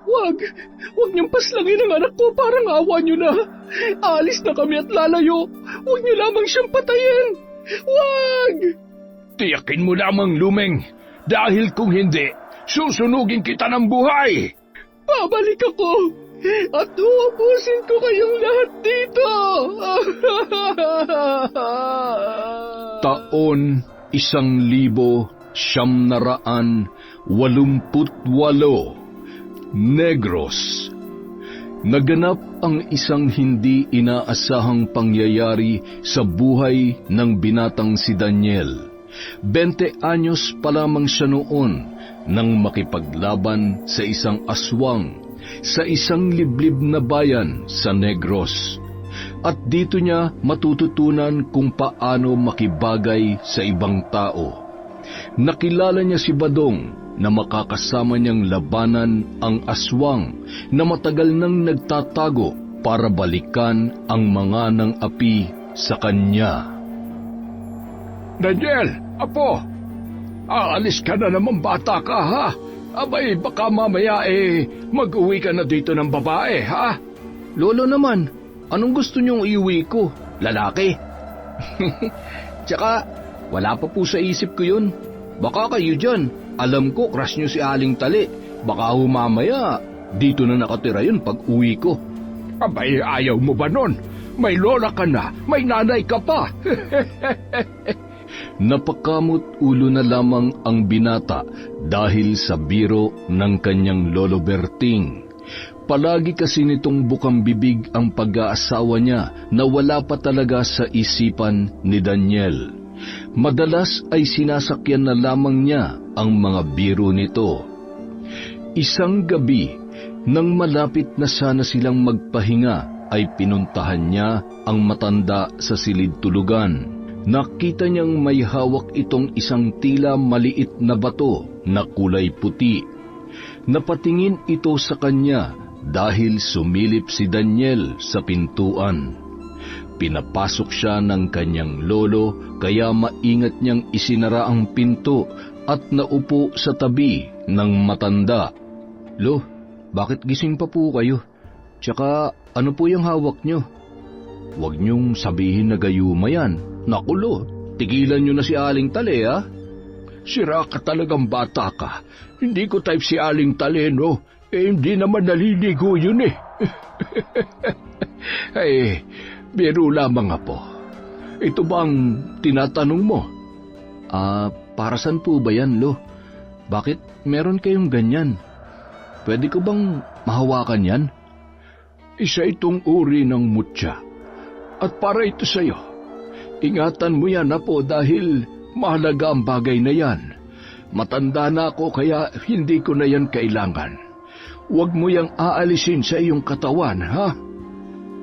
Wag niyong paslangin ang anak ko, parang awa niyo na. Aalis na kami at lalayo. Huwag niyo lamang siyang patayin. Wag! Tiyakin mo lamang, Lumeng, dahil kung hindi, susunugin kita ng buhay. Babalik ako at uubusin ko kayong lahat dito. Taon 1988, Negros. Naganap ang isang hindi inaasahang pangyayari sa buhay ng binatang si Daniel. 20 anyos pa lamang siya noon nang makipaglaban sa isang aswang sa isang liblib na bayan sa Negros. At dito niya matututunan kung paano makibagay sa ibang tao. Nakilala niya si Badong na makakasama niyang labanan ang aswang na matagal nang nagtatago para balikan ang mga ng api sa kanya. Daniel, apo, aalis ka na naman, bata ka, ha? Abay, baka mamaya mag-uwi ka na dito ng babae, ha? Lolo naman, anong gusto niyong iuwi ko? Lalaki? Tsaka, wala pa po sa isip ko yun. Baka kayo dyan, alam ko crush niyo si Aling Tali. Baka mamaya, dito na nakatira yun pag uwi ko. Abay, ayaw mo ba nun? May lola ka na, may nanay ka pa. Napakamot ulo na lamang ang binata dahil sa biro ng kanyang lolo Berting. Palagi kasi nitong bukang bibig ang pag-aasawa niya na wala pa talaga sa isipan ni Daniel. Madalas ay sinasakyan na lamang niya ang mga biro nito. Isang gabi, nang malapit na sana silang magpahinga, ay pinuntahan niya ang matanda sa silid tulugan. Nakita niyang may hawak itong isang tila maliit na bato na kulay puti. Napatingin ito sa kanya dahil sumilip si Daniel sa pintuan. Pinapasok siya ng kanyang lolo kaya maingat niyang isinara ang pinto at naupo sa tabi ng matanda. Lo, bakit gising pa po kayo? Tsaka ano po yung hawak niyo? Huwag niyong sabihin na gayuma yan. Naku lo, tigilan niyo na si Aling Tali, ha? Sira ka talagang bata ka. Hindi ko type si Aling Tali, no? Hindi naman naliligo yun eh. Ay, biro lamang po. Ito bang tinatanong mo? Para saan po ba yan, lo? Bakit meron kayong ganyan? Pwede ko bang mahawakan yan? Isa itong uri ng mutya. At para ito sa'yo. Ingatan mo yan, apo, dahil mahalaga ang bagay na yan. Matanda na ako kaya hindi ko na yan kailangan. Huwag mo yang aalisin sa iyong katawan, ha?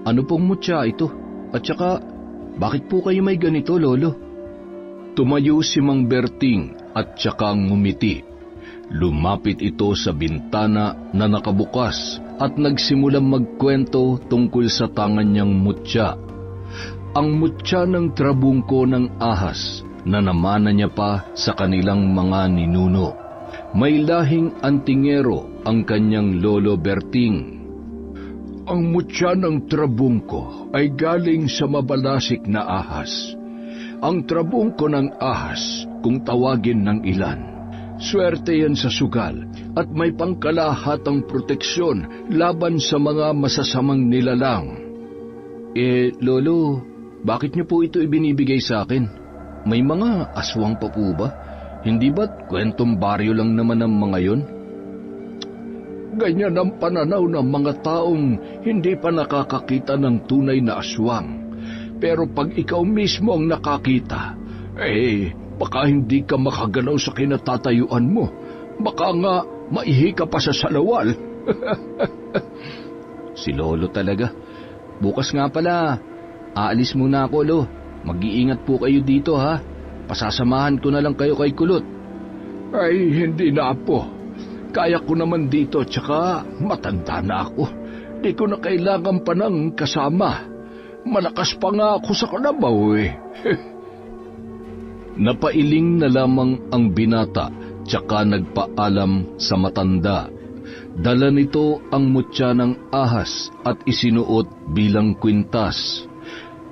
Ano pong mutya ito? At saka, bakit po kayo may ganito, lolo? Tumayo si Mang Berting at saka ngumiti. Lumapit ito sa bintana na nakabukas at nagsimulang magkwento tungkol sa tangan niyang mutya. Ang mutya ng trabungko ng ahas na namana niya pa sa kanilang mga ninuno. May lahing antingero ang kanyang lolo Berting. Ang mutya ng trabungko ay galing sa mabalasik na ahas. Ang trabungko ng ahas, kung tawagin ng ilan, swerte yan sa sugal at may pangkalahatang proteksyon laban sa mga masasamang nilalang. Lolo, bakit niyo po ito ibinibigay sa akin? May mga aswang pa po ba? Hindi ba't kwentong baryo lang naman ang mga yon? Ganyan ang pananaw ng mga taong hindi pa nakakakita ng tunay na aswang. Pero pag ikaw mismo ang nakakita, baka hindi ka makagalaw sa kinatatayuan mo. Baka nga maihi ka pa sa salawal. Si Lolo talaga. Bukas nga pala, aalis muna ako, Lo. Mag-iingat po kayo dito, ha? Pasasamahan ko na lang kayo kay Kulot. Ay, hindi na po. Kaya ko naman dito, tsaka matanda na ako. Di ko na kailangan pa ng kasama. Malakas pa nga ako sa kalabaw, eh. Napailing na lamang ang binata, tsaka nagpaalam sa matanda. Dala nito ang mutya ng ahas at isinuot bilang kwintas.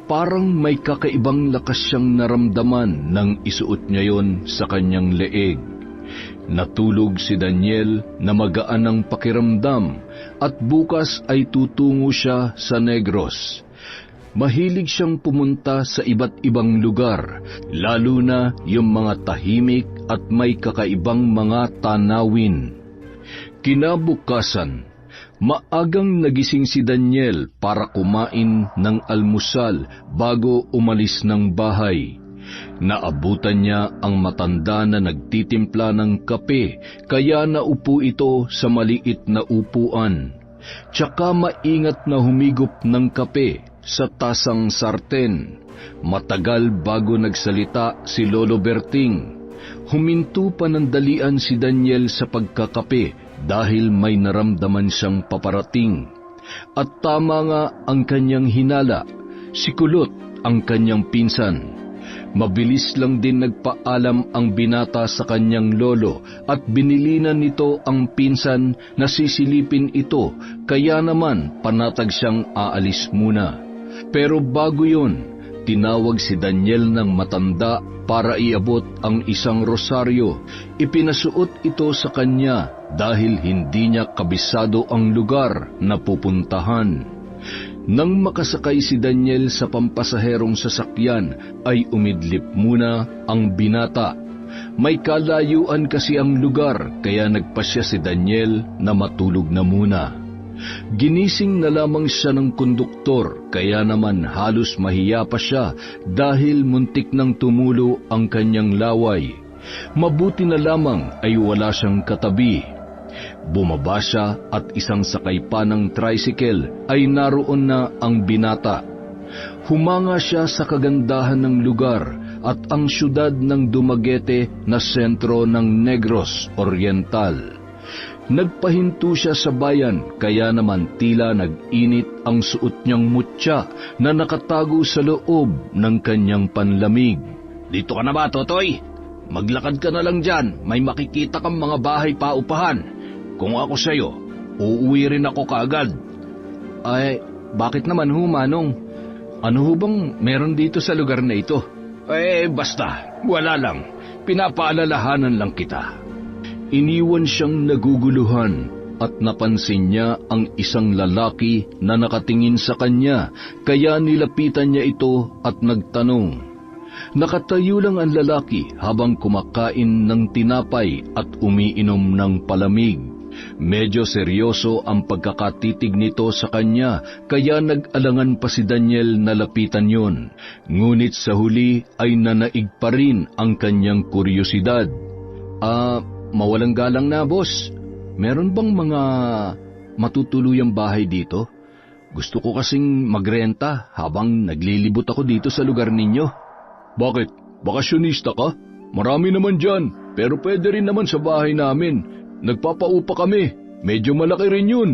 Parang may kakaibang lakas siyang naramdaman nang isuot niya yon sa kanyang leeg. Natulog si Daniel na magaan ang pakiramdam at bukas ay tutungo siya sa Negros. Mahilig siyang pumunta sa iba't ibang lugar, lalo na yung mga tahimik at may kakaibang mga tanawin. Kinabukasan, maagang nagising si Daniel para kumain ng almusal bago umalis ng bahay. Naabutan niya ang matanda na nagtitimpla ng kape, kaya naupo ito sa maliit na upuan. Tsaka maingat na humigop ng kape sa tasang sarten. Matagal bago nagsalita si Lolo Berting. Huminto pa ng dalian si Daniel sa pagkakape dahil may naramdaman siyang paparating. At tama nga ang kanyang hinala, si Kulot ang kanyang pinsan. Mabilis lang din nagpaalam ang binata sa kanyang lolo at binilinan nito ang pinsan na sisilipin ito, kaya naman panatag siyang aalis muna. Pero bago yun, tinawag si Daniel ng matanda para iabot ang isang rosaryo. Ipinasuot ito sa kanya dahil hindi niya kabisado ang lugar na pupuntahan. Nang makasakay si Daniel sa pampasaherong sasakyan, ay umidlip muna ang binata. May kalayuan kasi ang lugar, kaya nagpasya si Daniel na matulog na muna. Ginising na lamang siya ng konduktor, kaya naman halos mahiya pa siya dahil muntik nang tumulo ang kanyang laway. Mabuti na lamang ay wala siyang katabi. Bumaba siya at isang sakay pa ng tricycle ay naroon na ang binata. Humanga siya sa kagandahan ng lugar at ang syudad ng Dumaguete na sentro ng Negros Oriental. Nagpahinto siya sa bayan, kaya naman tila nag-init ang suot niyang mutya na nakatago sa loob ng kanyang panlamig. Dito ka na ba, Totoy? Maglakad ka na lang dyan, may makikita kang mga bahay paupahan. Kung ako sa'yo, uuwi rin ako kaagad. Ay, bakit naman ho, Manong? Ano ho bang meron dito sa lugar na ito? Basta, wala lang. Pinapaalalahanan lang kita. Iniwan siyang naguguluhan at napansin niya ang isang lalaki na nakatingin sa kanya, kaya nilapitan niya ito at nagtanong. Nakatayo lang ang lalaki habang kumakain ng tinapay at umiinom ng palamig. Medyo seryoso ang pagkakatitig nito sa kanya, kaya nag-alangan pa si Daniel na lapitan yon. Ngunit sa huli ay nanaig pa rin ang kanyang kuryosidad. Mawalang galang na, boss. Meron bang mga matutuluyang bahay dito? Gusto ko kasing magrenta habang naglilibot ako dito sa lugar ninyo. Bakit? Bakasyonista ka? Marami naman dyan, pero pwede rin naman sa bahay namin. Nagpapaupa kami, medyo malaki rin yun.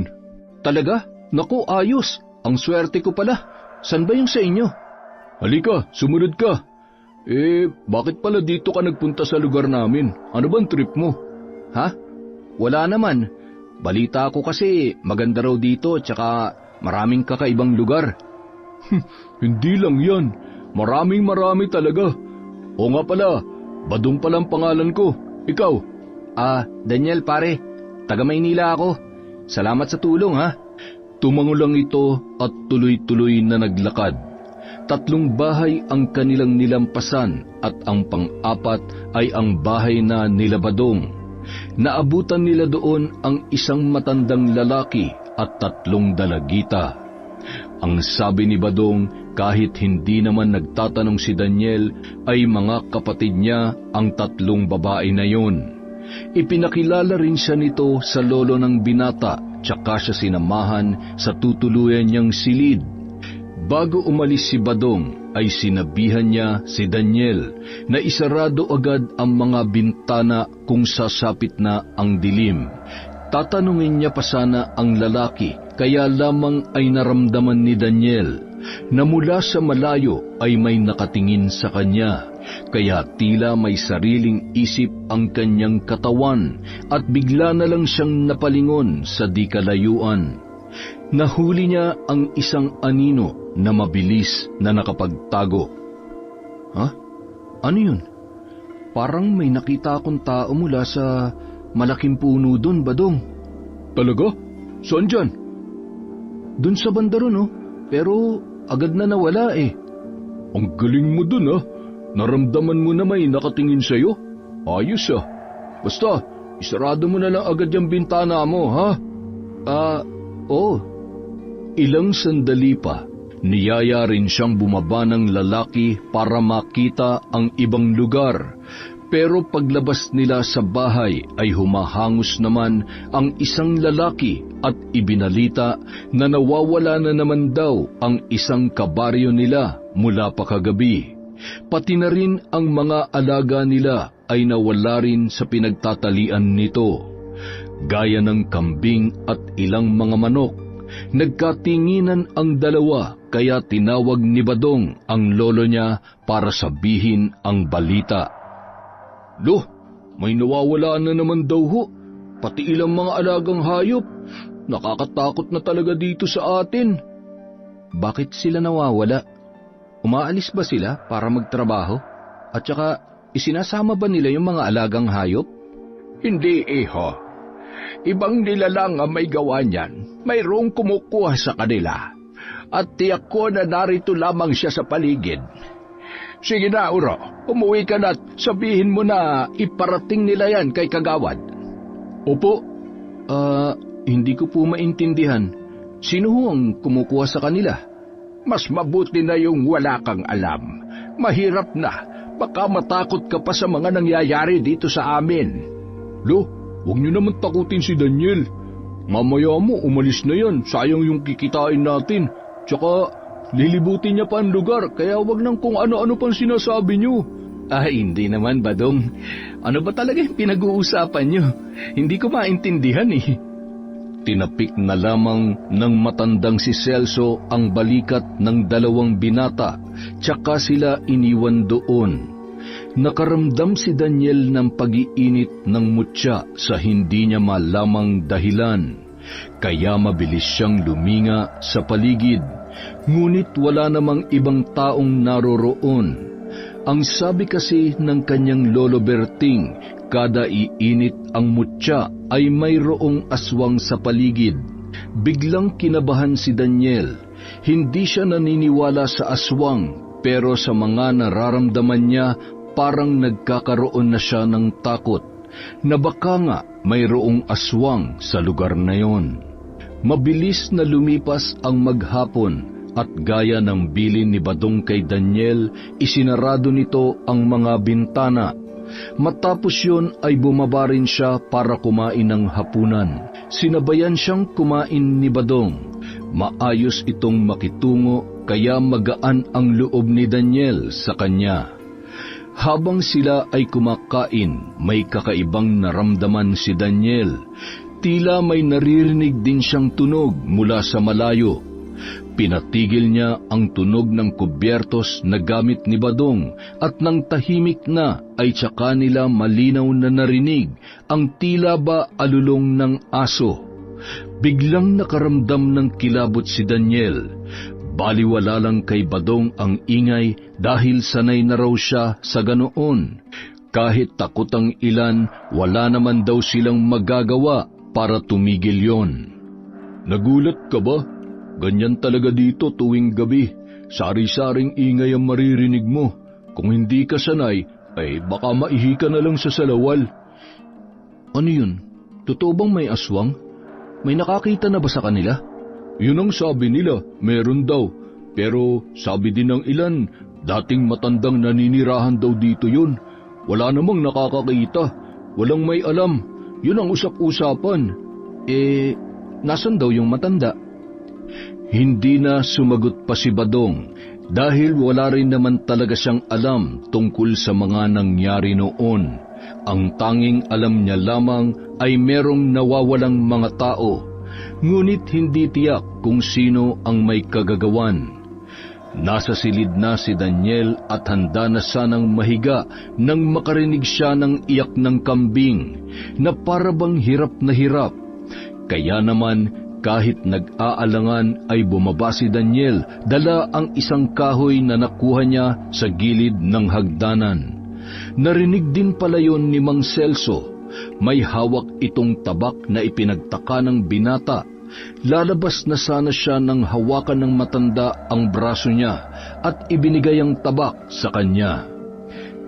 Talaga? Naku, ayos. Ang swerte ko pala. San ba yung sa inyo? Halika, sumunod ka. Bakit pala dito ka nagpunta sa lugar namin? Ano bang trip mo? Ha? Wala naman. Balita ko kasi maganda raw dito tsaka maraming kakaibang lugar. Hindi lang yan. Marami talaga. O nga pala, Badong palang pangalan ko. Ikaw? Daniel pare. Taga Maynila ako. Salamat sa tulong ha. Tumango lang ito at tuloy-tuloy na naglakad. 3 bahay ang kanilang nilampasan at ang pang-4 ay ang bahay na nila Badong. Naabutan nila doon ang isang matandang lalaki at 3 dalagita. Ang sabi ni Badong, kahit hindi naman nagtatanong si Daniel, ay mga kapatid niya ang 3 babae na yun. Ipinakilala rin siya nito sa lolo ng binata, tsaka siya sinamahan sa tutuluyan niyang silid. Bago umalis si Badong, ay sinabihan niya si Daniel na isarado agad ang mga bintana kung sasapit na ang dilim. Tatanungin niya pa sana ang lalaki, kaya lamang ay naramdaman ni Daniel na mula sa malayo ay may nakatingin sa kanya. kaya tila may sariling isip ang kanyang katawan at bigla na lang siyang napalingon sa di kalayuan. Nahuli niya ang isang anino na mabilis na nakapagtago. Ha? Ano yun? Parang may nakita akong tao mula sa malaking puno doon, Badong. Talaga? Saan dyan? Doon sa banda ron, oh. Pero agad na nawala eh. Ang galing mo dun, ah. Naramdaman mo na may nakatingin sa'yo? Ayos, ah. Basta, isarado mo na lang agad yung bintana mo, ha? Oo. Ilang sandali pa, niyaya rin siyang bumaba ng lalaki para makita ang ibang lugar. Pero paglabas nila sa bahay ay humahangos naman ang isang lalaki at ibinalita na nawawala na naman daw ang isang kabaryo nila mula pa kagabi. Pati na rin ang mga alaga nila ay nawala rin sa pinagtatalian nito. Gaya ng kambing at ilang mga manok, nagkatinginan ang dalawa kaya tinawag ni Badong ang lolo niya para sabihin ang balita. Lo, may nawawala na naman daw ho. Pati ilang mga alagang hayop. Nakakatakot na talaga dito sa atin. Bakit sila nawawala? Umaalis ba sila para magtrabaho? At saka, isinasama ba nila yung mga alagang hayop? Hindi, ho. Ibang nila lang ang may gawa niyan. Mayroong kumukuha sa kanila. At tiyak ko na narito lamang siya sa paligid. Sige na, Uro. Umuwi ka na at sabihin mo na iparating nila yan kay Kagawad. Opo. Hindi ko po maintindihan. Sino ho ang kumukuha sa kanila? Mas mabuti na yung wala kang alam. Mahirap na. Baka matakot ka pa sa mga nangyayari dito sa amin. Lo, huwag niyo naman takutin si Daniel. Mamaya mo, umalis na yan. Sayang yung kikitain natin. Tsaka, lilibutin niya pa ang lugar, kaya wag nang kung ano-ano pang sinasabi niyo. Hindi naman, Badong. Ano ba talaga yung pinag-uusapan niyo? Hindi ko maintindihan eh. Tinapik na lamang ng matandang si Celso ang balikat ng dalawang binata, tsaka sila iniwan doon. Nakaramdam si Daniel ng pag-iinit ng mutya sa hindi niya malamang dahilan. Kaya mabilis siyang luminga sa paligid, ngunit wala namang ibang taong naroroon. Ang sabi kasi ng kanyang lolo Berting, kada iinit ang mutya ay mayroong aswang sa paligid. Biglang kinabahan si Daniel. Hindi siya naniniwala sa aswang, pero sa mga nararamdaman niya parang nagkakaroon na siya ng takot na baka nga mayroong aswang sa lugar na yon. Mabilis na lumipas ang maghapon at gaya ng bilin ni Badong kay Daniel, isinarado nito ang mga bintana. Matapos yun ay bumaba rin siya para kumain ng hapunan. Sinabayan siyang kumain ni Badong. Maayos itong makitungo kaya magaan ang loob ni Daniel sa kanya. Habang sila ay kumakain, may kakaibang naramdaman si Daniel. Tila may naririnig din siyang tunog mula sa malayo. Pinatigil niya ang tunog ng kubyertos na gamit ni Badong at nang tahimik na ay tsaka nila malinaw na narinig ang tila ba alulong ng aso. Biglang nakaramdam ng kilabot si Daniel. Baliwala lang kay Badong ang ingay dahil sanay na raw siya sa ganoon. Kahit takot ang ilan, wala naman daw silang magagawa para tumigil yon. Nagulat ka ba? Ganyan talaga dito tuwing gabi. Sari-saring ingay ang maririnig mo. Kung hindi ka sanay, ay baka maihi ka na lang sa salawal. Ano yun? Totoo bang may aswang? May nakakita na ba sa kanila? Yun ang sabi nila, meron daw. Pero sabi din ng ilan, dating matandang naninirahan daw dito yun. Wala namang nakakakita. Walang may alam. Yun ang usap-usapan. Nasan daw yung matanda? Hindi na sumagot pa si Badong dahil wala rin naman talaga siyang alam tungkol sa mga nangyari noon. Ang tanging alam niya lamang ay merong nawawalang mga tao, ngunit hindi tiyak kung sino ang may kagagawan. Nasa silid na si Daniel at handa na sanang mahiga nang makarinig siya ng iyak ng kambing na parabang hirap na hirap. Kaya naman kahit nag-aalangan ay bumaba si Daniel, dala ang isang kahoy na nakuha niya sa gilid ng hagdanan. Narinig din pala yon ni Mang Celso. May hawak itong tabak na ipinagtaka ng binata. Lalabas na sana siya nang hawakan ng matanda ang braso niya at ibinigay ang tabak sa kanya.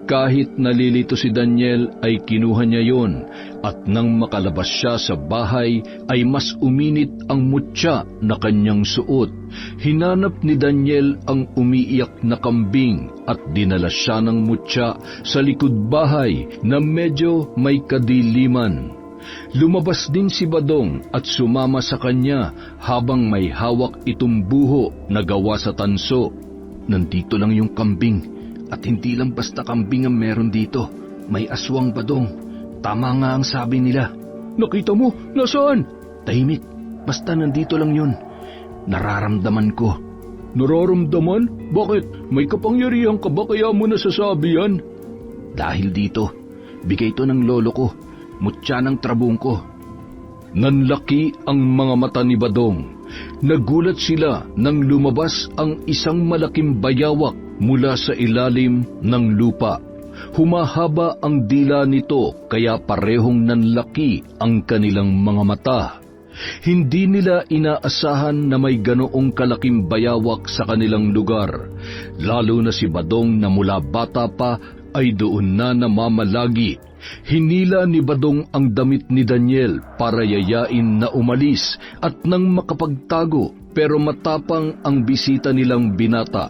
Kahit nalilito si Daniel ay kinuha niya yon, at nang makalabas siya sa bahay ay mas uminit ang mutya na kanyang suot. Hinanap ni Daniel ang umiiyak na kambing at dinala siya ng mutya sa likod bahay na medyo may kadiliman. Lumabas din si Badong at sumama sa kanya habang may hawak itong buho na gawa sa tanso. Nandito lang yung kambing, at hindi lang basta kambing ang meron dito. May aswang, Badong. Tama nga ang sabi nila. Nakita mo? Nasaan? Tahimik, basta nandito lang yun. Nararamdaman ko. Nararamdaman? Bakit? May kapangyarihan ka ba kaya mo nasasabi yan? Dahil dito, bigay to ng lolo ko. Mutya ng trabong ko. Nanlaki ang mga mata ni Badong. Nagulat sila nang lumabas ang isang malaking bayawak mula sa ilalim ng lupa. Humahaba ang dila nito kaya parehong nanlaki ang kanilang mga mata. Hindi nila inaasahan na may ganoong kalaking bayawak sa kanilang lugar, lalo na si Badong na mula bata pa ay doon na namamalagi. Hinila ni Badong ang damit ni Daniel para yayain na umalis at nang makapagtago, pero matapang ang bisita nilang binata.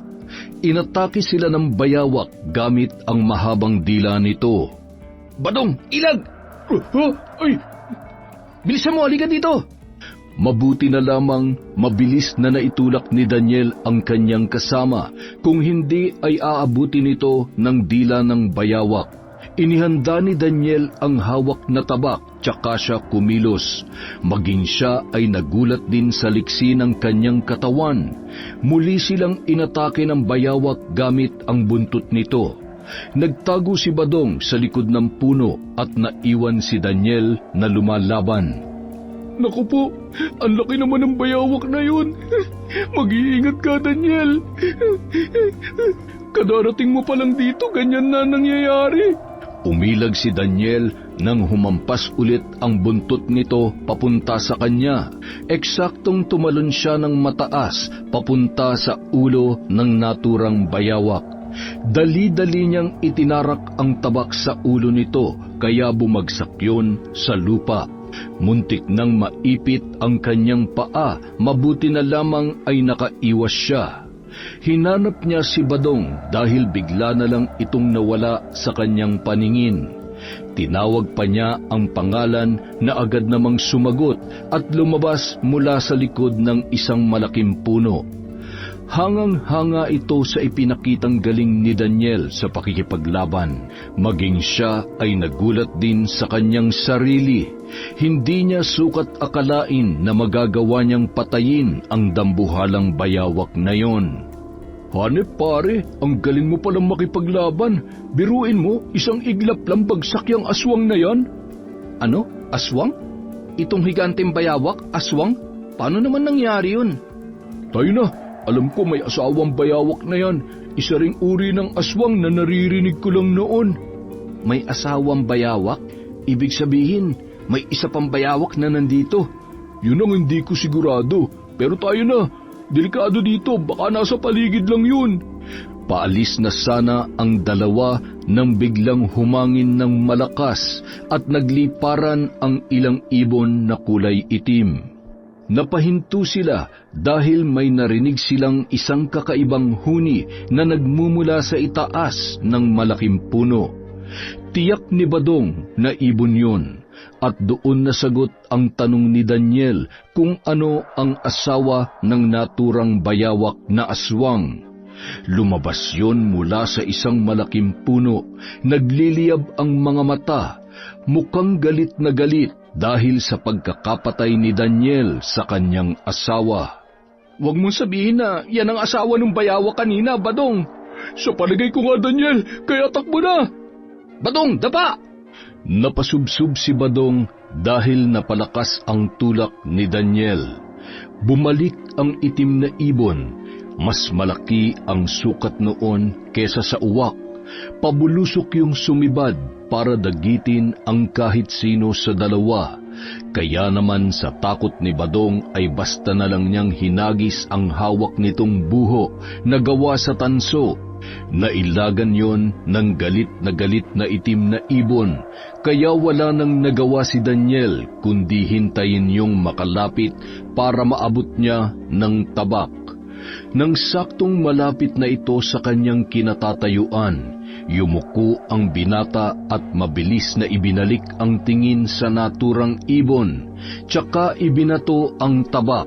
Inatake sila ng bayawak gamit ang mahabang dila nito. Badong, ilag! Ay! Bilisan mo, halika dito! Mabuti na lamang mabilis na naitulak ni Daniel ang kanyang kasama, kung hindi ay aabuti nito ng dila ng bayawak. Inihanda ni Daniel ang hawak na tabak, tsaka siya kumilos. Maging siya ay nagulat din sa liksi ng kanyang katawan. Muli silang inatake ng bayawak gamit ang buntot nito. Nagtago si Badong sa likod ng puno at naiwan si Daniel na lumalaban. Naku po, ang laki naman ng bayawak na yun. Mag-iingat ka, Daniel. Kadarating mo palang dito, ganyan na nangyayari. Umilag si Daniel nang humampas ulit ang buntot nito papunta sa kanya. Eksaktong tumalon siya ng mataas papunta sa ulo ng naturang bayawak. Dali-dali niyang itinarak ang tabak sa ulo nito kaya bumagsak yun sa lupa. Muntik nang maipit ang kanyang paa, mabuti na lamang ay nakaiwas siya. Hinanap niya si Badong dahil bigla na lang itong nawala sa kanyang paningin. Tinawag pa niya ang pangalan na agad namang sumagot at lumabas mula sa likod ng isang malaking puno. Hangang-hanga ito sa ipinakitang galing ni Daniel sa pakikipaglaban. Maging siya ay nagulat din sa kanyang sarili. Hindi niya sukat akalain na magagawa niyang patayin ang dambuhalang bayawak na yon. Hanep pare, ang galing mo palang makipaglaban. Biruin mo, isang iglap lang bagsak yung aswang na yan. Ano? Aswang? Itong higanteng bayawak, aswang? Paano naman nangyari yun? Tayo na, alam ko may asawang bayawak na yan. Isa ring uri ng aswang na naririnig ko lang noon. May asawang bayawak? Ibig sabihin, may isa pang bayawak na nandito. Yun ang hindi ko sigurado, pero tayo na. Delikado dito, baka nasa paligid lang yun. Paalis na sana ang dalawa nang biglang humangin ng malakas at nagliparan ang ilang ibon na kulay itim. Napahinto sila dahil may narinig silang isang kakaibang huni na nagmumula sa itaas ng malaking puno. Tiyak ni Badong na ibon yun. At doon nasagot ang tanong ni Daniel kung ano ang asawa ng naturang bayawak na aswang. Lumabas yon mula sa isang malaking puno. Nagliliyab ang mga mata. Mukhang galit na galit dahil sa pagkakapatay ni Daniel sa kanyang asawa. Huwag mong sabihin na yan ang asawa ng bayawa kanina, Badong. Sa palagay ko nga, Daniel, kaya takbo na. Badong, dapa! Napasubsub si Badong dahil napalakas ang tulak ni Daniel. Bumalik ang itim na ibon. Mas malaki ang sukat noon kesa sa uwak. Pabulusok yung sumibad para dagitin ang kahit sino sa dalawa. Kaya naman sa takot ni Badong ay basta na lang niyang hinagis ang hawak nitong buho na gawa sa tanso. Nailagan yon ng galit na itim na ibon, kaya wala nang nagawa si Daniel kundi hintayin yung makalapit para maabot niya ng tabak. Nang saktong malapit na ito sa kanyang kinatatayuan, yumuko ang binata at mabilis na ibinalik ang tingin sa naturang ibon, tsaka ibinato ang tabak.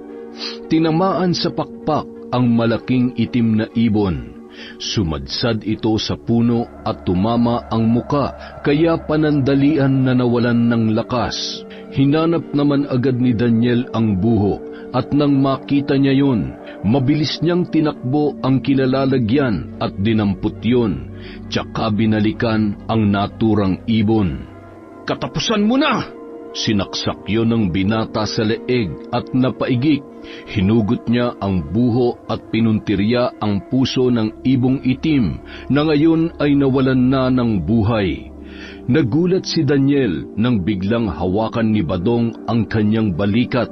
Tinamaan sa pakpak ang malaking itim na ibon. Sumadsad ito sa puno at tumama ang muka, kaya panandalian na nawalan ng lakas. Hinanap naman agad ni Daniel ang buho, at nang makita niya yun, mabilis niyang tinakbo ang kinalalagyan at dinampot yun, tsaka binalikan ang naturang ibon. Katapusan mo na! Sinaksak yun ng binata sa leeg at napaigik. Hinugot niya ang buho at pinuntirya ang puso ng ibong itim na ngayon ay nawalan na ng buhay. Nagulat si Daniel nang biglang hawakan ni Badong ang kanyang balikat,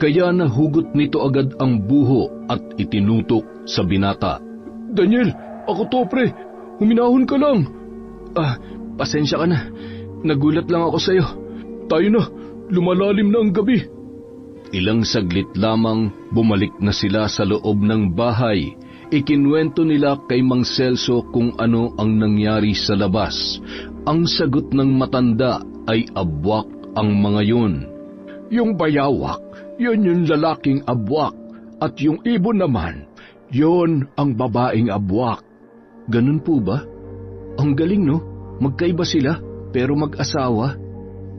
kaya nahugot nito agad ang buho at itinutok sa binata. Daniel, ako to, pre. Huminahon ka lang. Pasensya ka na. Nagulat lang ako sa'yo. Tayo na, lumalalim na ang gabi. Ilang saglit lamang bumalik na sila sa loob ng bahay. Ikinwento nila kay Mang Celso kung ano ang nangyari sa labas. Ang sagot ng matanda ay abwak ang mga yun. Yung bayawak, yun yung lalaking abwak. At yung ibon naman, yun ang babaeng abwak. Ganun po ba? Ang galing, no? Magkaiba sila, pero mag-asawa.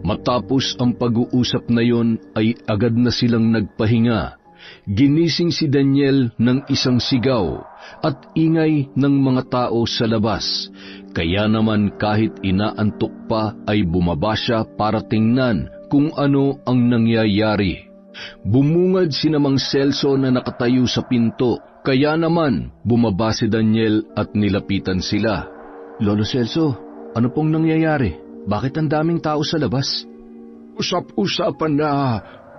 Matapos ang pag-uusap na yon ay agad na silang nagpahinga. Ginising si Daniel ng isang sigaw at ingay ng mga tao sa labas. Kaya naman kahit inaantok pa ay bumaba siya para tingnan kung ano ang nangyayari. Bumungad si Mang Celso na nakatayo sa pinto, kaya naman bumaba si Daniel at nilapitan sila. Lolo Celso, ano pong nangyayari? Bakit ang daming tao sa labas? Usap-usapan na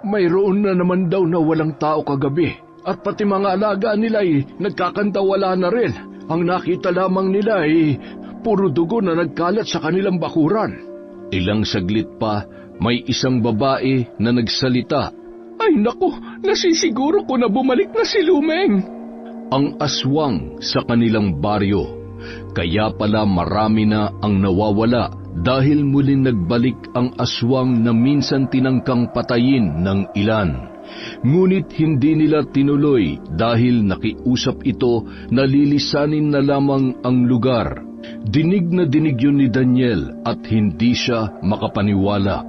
mayroon na naman daw na walang tao kagabi. At pati mga alaga nila ay nagkakantawala na rin. Ang nakita lamang nila ay puro dugo na nagkalat sa kanilang bakuran. Ilang saglit pa, may isang babae na nagsalita. Ay naku, nasisiguro ko na bumalik na si Lumeng. Ang aswang sa kanilang baryo. Kaya pala marami na ang nawawala dahil muling nagbalik ang aswang na minsan tinangkang patayin ng ilan. Ngunit hindi nila tinuloy dahil nakiusap ito na lilisanin na lamang ang lugar. Dinig na dinig yun ni Daniel at hindi siya makapaniwala.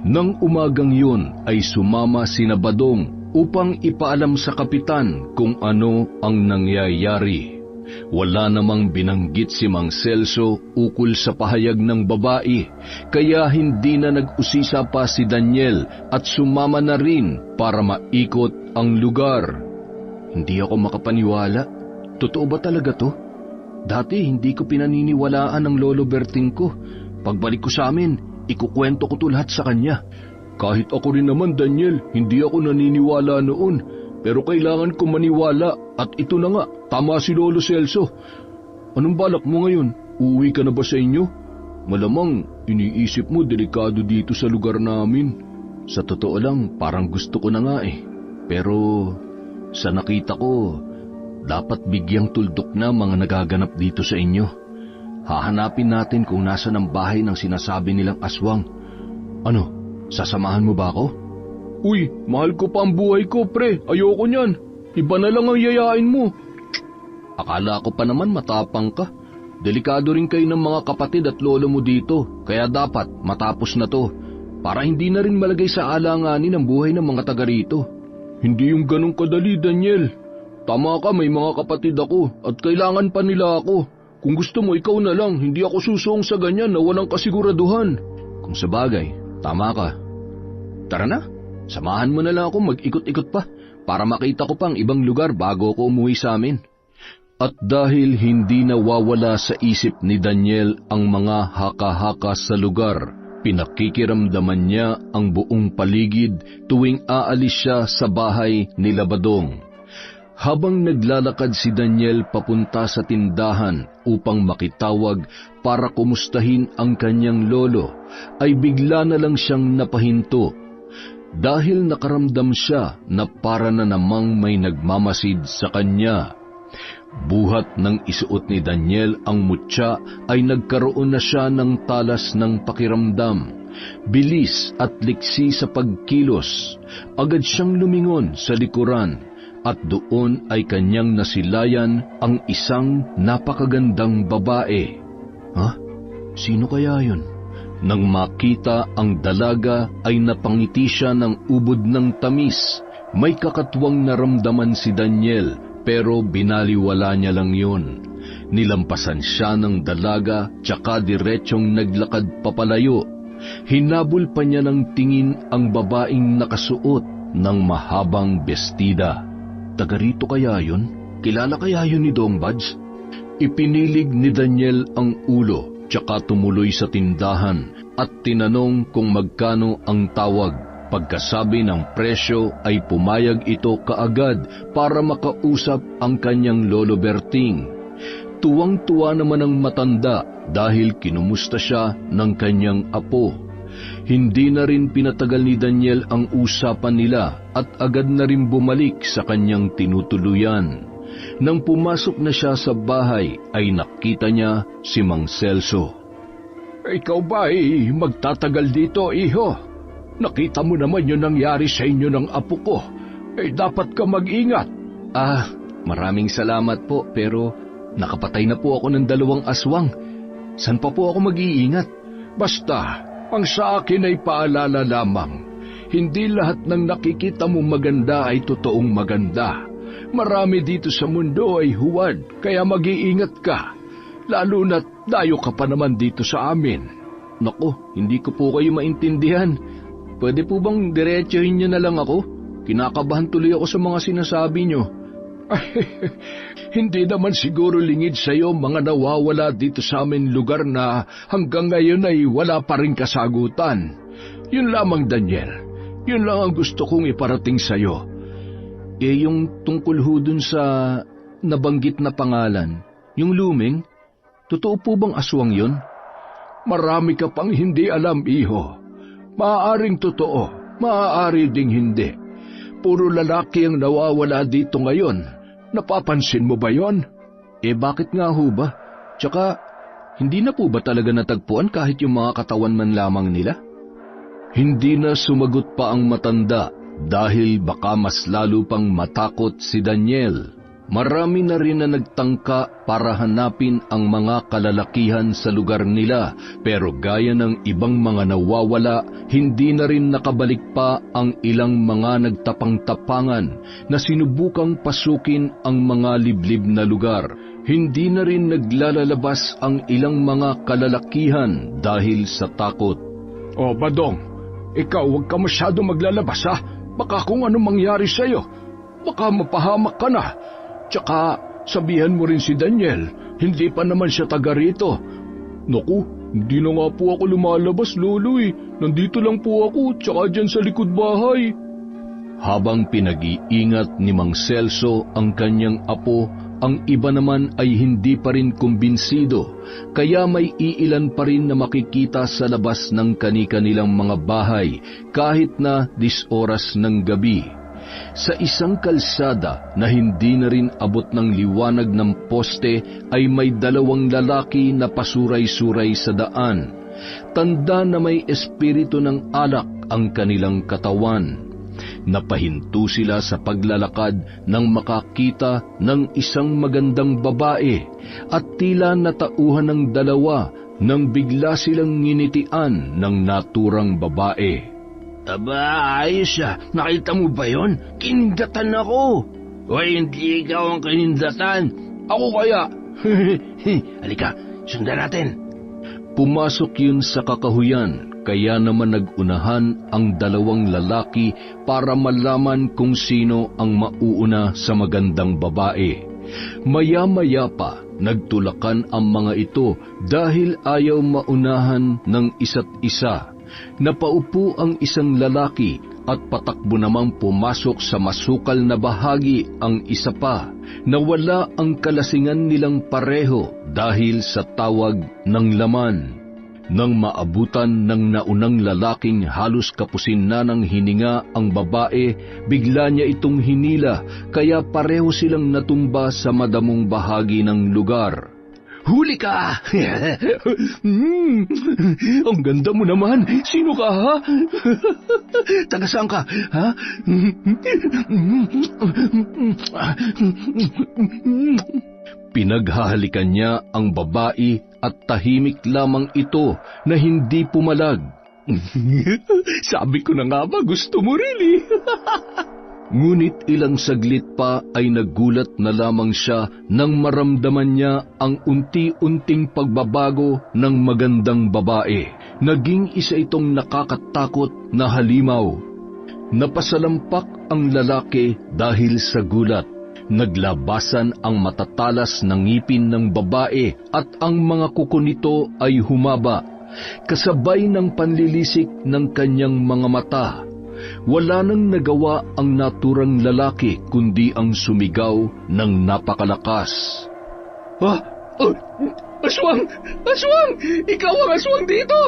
Nang umagang yun ay sumama sina Badong upang ipaalam sa kapitan kung ano ang nangyayari. Wala namang binanggit si Mang Celso ukol sa pahayag ng babae, kaya hindi na nag-usisa pa si Daniel at sumama na rin para maikot ang lugar. Hindi ako makapaniwala. Totoo ba talaga to? Dati hindi ko pinaniniwalaan ang Lolo Berting ko. Pagbalik ko sa amin, ikukwento ko to lahat sa kanya. Kahit ako rin naman, Daniel, hindi ako naniniwala noon. Pero kailangan ko maniwala at ito na nga, tama si Lolo Celso. Anong balak mo ngayon? Uuwi ka na ba sa inyo? Malamang iniisip mo delikado dito sa lugar namin. Sa totoo lang, parang gusto ko na nga eh. Pero sa nakita ko, dapat bigyang tuldok na mga nagaganap dito sa inyo. Hahanapin natin kung nasa ng bahay ng sinasabi nilang aswang. Ano, sasamahan mo ba ako? Uy, mahal ko pa ang buhay ko, pre. Ayoko niyan. Iba na lang ang yayain mo. Akala ko pa naman matapang ka. Delikado rin kayo ng mga kapatid at lolo mo dito, kaya dapat matapos na to, para hindi na rin malagay sa alanganin ang buhay ng mga taga rito. Hindi yung ganong kadali, Daniel. Tama ka, may mga kapatid ako at kailangan pa nila ako. Kung gusto mo, ikaw na lang. Hindi ako susuong sa ganyan na walang kasiguraduhan. Kung sabagay, tama ka. Tara na, samahan mo na lang ako mag-ikot-ikot pa para makita ko pang ibang lugar bago ako umuwi sa amin. At dahil hindi nawawala sa isip ni Daniel ang mga haka-haka sa lugar, pinakikiramdaman niya ang buong paligid tuwing aalis siya sa bahay ni Badong. Habang naglalakad si Daniel papunta sa tindahan upang makitawag para kumustahin ang kanyang lolo, ay bigla na lang siyang napahinto. Dahil nakaramdam siya na para na namang may nagmamasid sa kanya. Buhat ng isuot ni Daniel ang mutya ay nagkaroon na siya ng talas ng pakiramdam. Bilis at liksi sa pagkilos, agad siyang lumingon sa likuran at doon ay kanyang nasilayan ang isang napakagandang babae. Ha? Sino kaya yun? Nang makita ang dalaga ay napangiti siya ng ubod ng tamis. May kakatwang naramdaman si Daniel pero binaliwala niya lang yun. Nilampasan siya ng dalaga tsaka diretsyong naglakad papalayo. Hinabol pa niya ng tingin ang babaeng nakasuot ng mahabang bestida. Taga rito kaya yun? Kilala kaya yun ni Dong Bads? Ipinilig ni Daniel ang ulo tsaka tumuloy sa tindahan at tinanong kung magkano ang tawag. Pagkasabi ng presyo ay pumayag ito kaagad para makausap ang kanyang lolo Berting. Tuwang-tuwa naman ang matanda dahil kinumusta siya ng kanyang apo. Hindi na rin pinatagal ni Daniel ang usapan nila at agad na rin bumalik sa kanyang tinutuluyan. Nang pumasok na siya sa bahay ay nakita niya si Mang Celso. Ikaw ba ay magtatagal dito, iho? Nakita mo naman yung nangyari sa inyo ng apo ko. Dapat ka mag-ingat. Maraming salamat po pero nakapatay na po ako ng 2 aswang. San pa po ako mag-iingat? Basta, ang sa akin ay paalala lamang. Hindi lahat ng nakikita mo maganda ay totoong maganda. Marami dito sa mundo ay huwad, kaya mag-iingat ka. Lalo na't dayo ka pa naman dito sa amin. Naku, hindi ko po kayo maintindihan. Pwede po bang diretsuhin niyo na lang ako? Kinakabahan tuloy ako sa mga sinasabi niyo. Hindi naman siguro lingid sa iyo mga nawawala dito sa amin lugar na hanggang ngayon ay wala pa rin kasagutan. Yun lamang, Daniel. Yun lang ang gusto kong iparating sa iyo. Yung tungkol ho dun sa nabanggit na pangalan, yung Luming, totoo po bang aswang yun? Marami ka pang hindi alam, iho. Maaaring totoo, maaari ding hindi. Puro lalaki ang nawawala dito ngayon. Napapansin mo ba yon? Bakit nga ho ba? Tsaka, hindi na po ba talaga natagpuan kahit yung mga katawan man lamang nila? Hindi na sumagot pa ang matanda dahil baka mas lalo pang matakot si Daniel. Marami na rin na nagtangka para hanapin ang mga kalalakihan sa lugar nila, pero gaya ng ibang mga nawawala, hindi na rin nakabalik pa ang ilang mga nagtapang-tapangan na sinubukang pasukin ang mga liblib na lugar. Hindi na rin naglalalabas ang ilang mga kalalakihan dahil sa takot. Badong, ikaw huwag ka masyado maglalabas ha. Baka kung anong mangyari sa'yo. Baka mapahamak ka na. Tsaka, sabihan mo rin si Daniel, hindi pa naman siya taga rito. Naku, hindi na nga po ako lumalabas, Lolo eh. Nandito lang po ako, tsaka dyan sa likod bahay. Habang pinag-iingat ni Mang Celso ang kanyang apo, ang iba naman ay hindi pa rin kumbinsido, kaya may iilan pa rin na makikita sa labas ng kani-kanilang mga bahay kahit na 10 oras ng gabi. Sa isang kalsada na hindi na rin abot ng liwanag ng poste ay may 2 lalaki na pasuray-suray sa daan. Tanda na may espiritu ng alak ang kanilang katawan. Napahinto sila sa paglalakad nang makakita ng isang magandang babae at tila natauhan ng 2 nang bigla silang nginitian ng naturang babae. Aba, ayos siya. Nakita mo ba yon? Kinindatan ako. O hindi ikaw ang kinindatan. Ako kaya. Halika, sundan natin. Pumasok yun sa kakahuyan, kaya naman nagunahan ang dalawang lalaki para malaman kung sino ang mauuna sa magandang babae. Maya-maya pa, nagtulakan ang mga ito dahil ayaw maunahan ng isa't isa. Napaupo ang isang lalaki at patakbo namang pumasok sa masukal na bahagi ang isa pa. Nawala ang kalasingan nilang pareho dahil sa tawag ng laman. Nang maabutan ng naunang lalaking halos kapusin na ng hininga ang babae, bigla niya itong hinila, kaya pareho silang natumba sa madamong bahagi ng lugar. Huli ka! Ang ganda mo naman! Sino ka, ha? Taga saan ka, ha? Pinaghahalikan niya ang babae at tahimik lamang ito na hindi pumalag. Sabi ko na nga ba, gusto mo rin eh. Ngunit ilang saglit pa ay nagulat na lamang siya nang maramdaman niya ang unti-unting pagbabago ng magandang babae. Naging isa itong nakakatakot na halimaw. Napasalampak ang lalaki dahil sa gulat. Naglabasan ang matatalas na ngipin ng babae at ang mga kuko nito ay humaba, kasabay ng panlilisik ng kanyang mga mata. Wala nang nagawa ang naturang lalaki kundi ang sumigaw ng napakalakas. Aswang! Aswang! Ikaw ang aswang dito!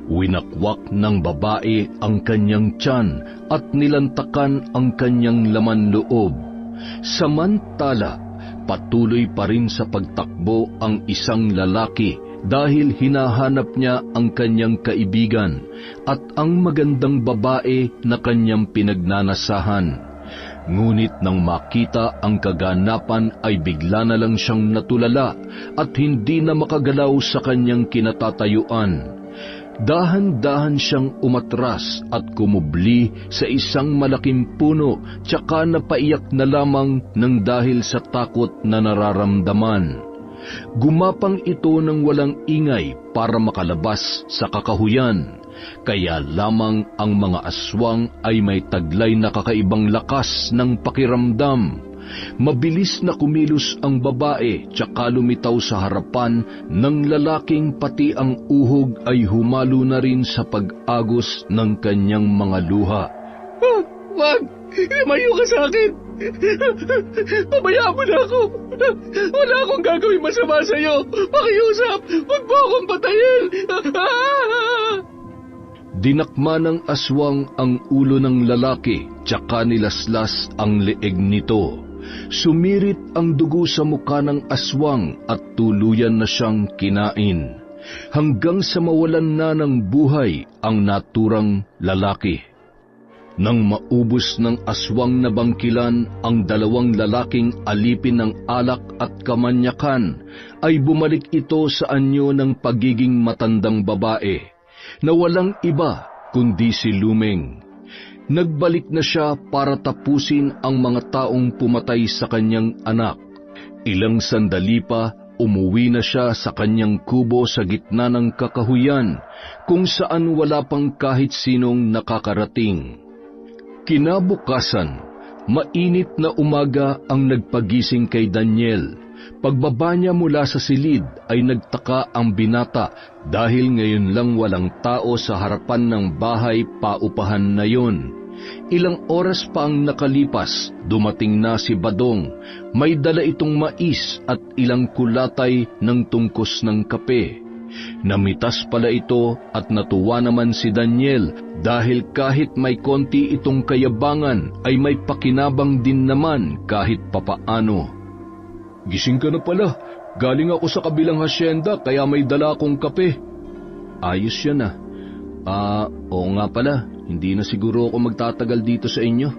Winakwak ng babae ang kanyang tiyan at nilantakan ang kanyang laman loob. Samantala, patuloy pa rin sa pagtakbo ang isang lalaki dahil hinahanap niya ang kanyang kaibigan at ang magandang babae na kanyang pinagnanasahan. Ngunit nang makita ang kaganapan ay bigla na lang siyang natulala at hindi na makagalaw sa kanyang kinatatayuan. Dahan-dahan siyang umatras at kumubli sa isang malaking puno, tsaka napaiyak na lamang ng dahil sa takot na nararamdaman. Gumapang ito ng walang ingay para makalabas sa kakahuyan, kaya lamang ang mga aswang ay may taglay na kakaibang lakas ng pakiramdam. Mabilis na kumilos ang babae, tsaka lumitaw sa harapan ng lalaking, pati ang uhog ay humalo na rin sa pag-agos ng kanyang mga luha. Wag! Lumayo ka sa akin! Pabayaan mo na ako! Wala akong gagawin masama sa'yo! Pakiusap! Wag mo akong patayin! Dinakma ng aswang ang ulo ng lalaki, tsaka nilaslas ang leeg nito. Sumirit ang dugo sa muka ng aswang at tuluyan na siyang kinain, hanggang sa mawalan na ng buhay ang naturang lalaki. Nang maubos ng aswang na bangkilan ang dalawang lalaking alipin ng alak at kamanyakan, ay bumalik ito sa anyo ng pagiging matandang babae, na walang iba kundi si Lumeng. Nagbalik na siya para tapusin ang mga taong pumatay sa kanyang anak. Ilang sandali pa, umuwi na siya sa kanyang kubo sa gitna ng kakahuyan, kung saan wala pang kahit sinong nakakarating. Kinabukasan, mainit na umaga ang nagpagising kay Daniel. Pagbaba niya mula sa silid ay nagtaka ang binata dahil ngayon lang walang tao sa harapan ng bahay paupahan na yon. Ilang oras pa ang nakalipas, dumating na si Badong. May dala itong mais at ilang kulatay ng tungkos ng kape. Namitas pala ito at natuwa naman si Daniel dahil kahit may konti itong kayabangan ay may pakinabang din naman kahit papaano. Gising ka na pala. Galing ako sa kabilang hasyenda kaya may dala akong kape. Ayos yan ah. Oo nga pala. Hindi na siguro ako magtatagal dito sa inyo.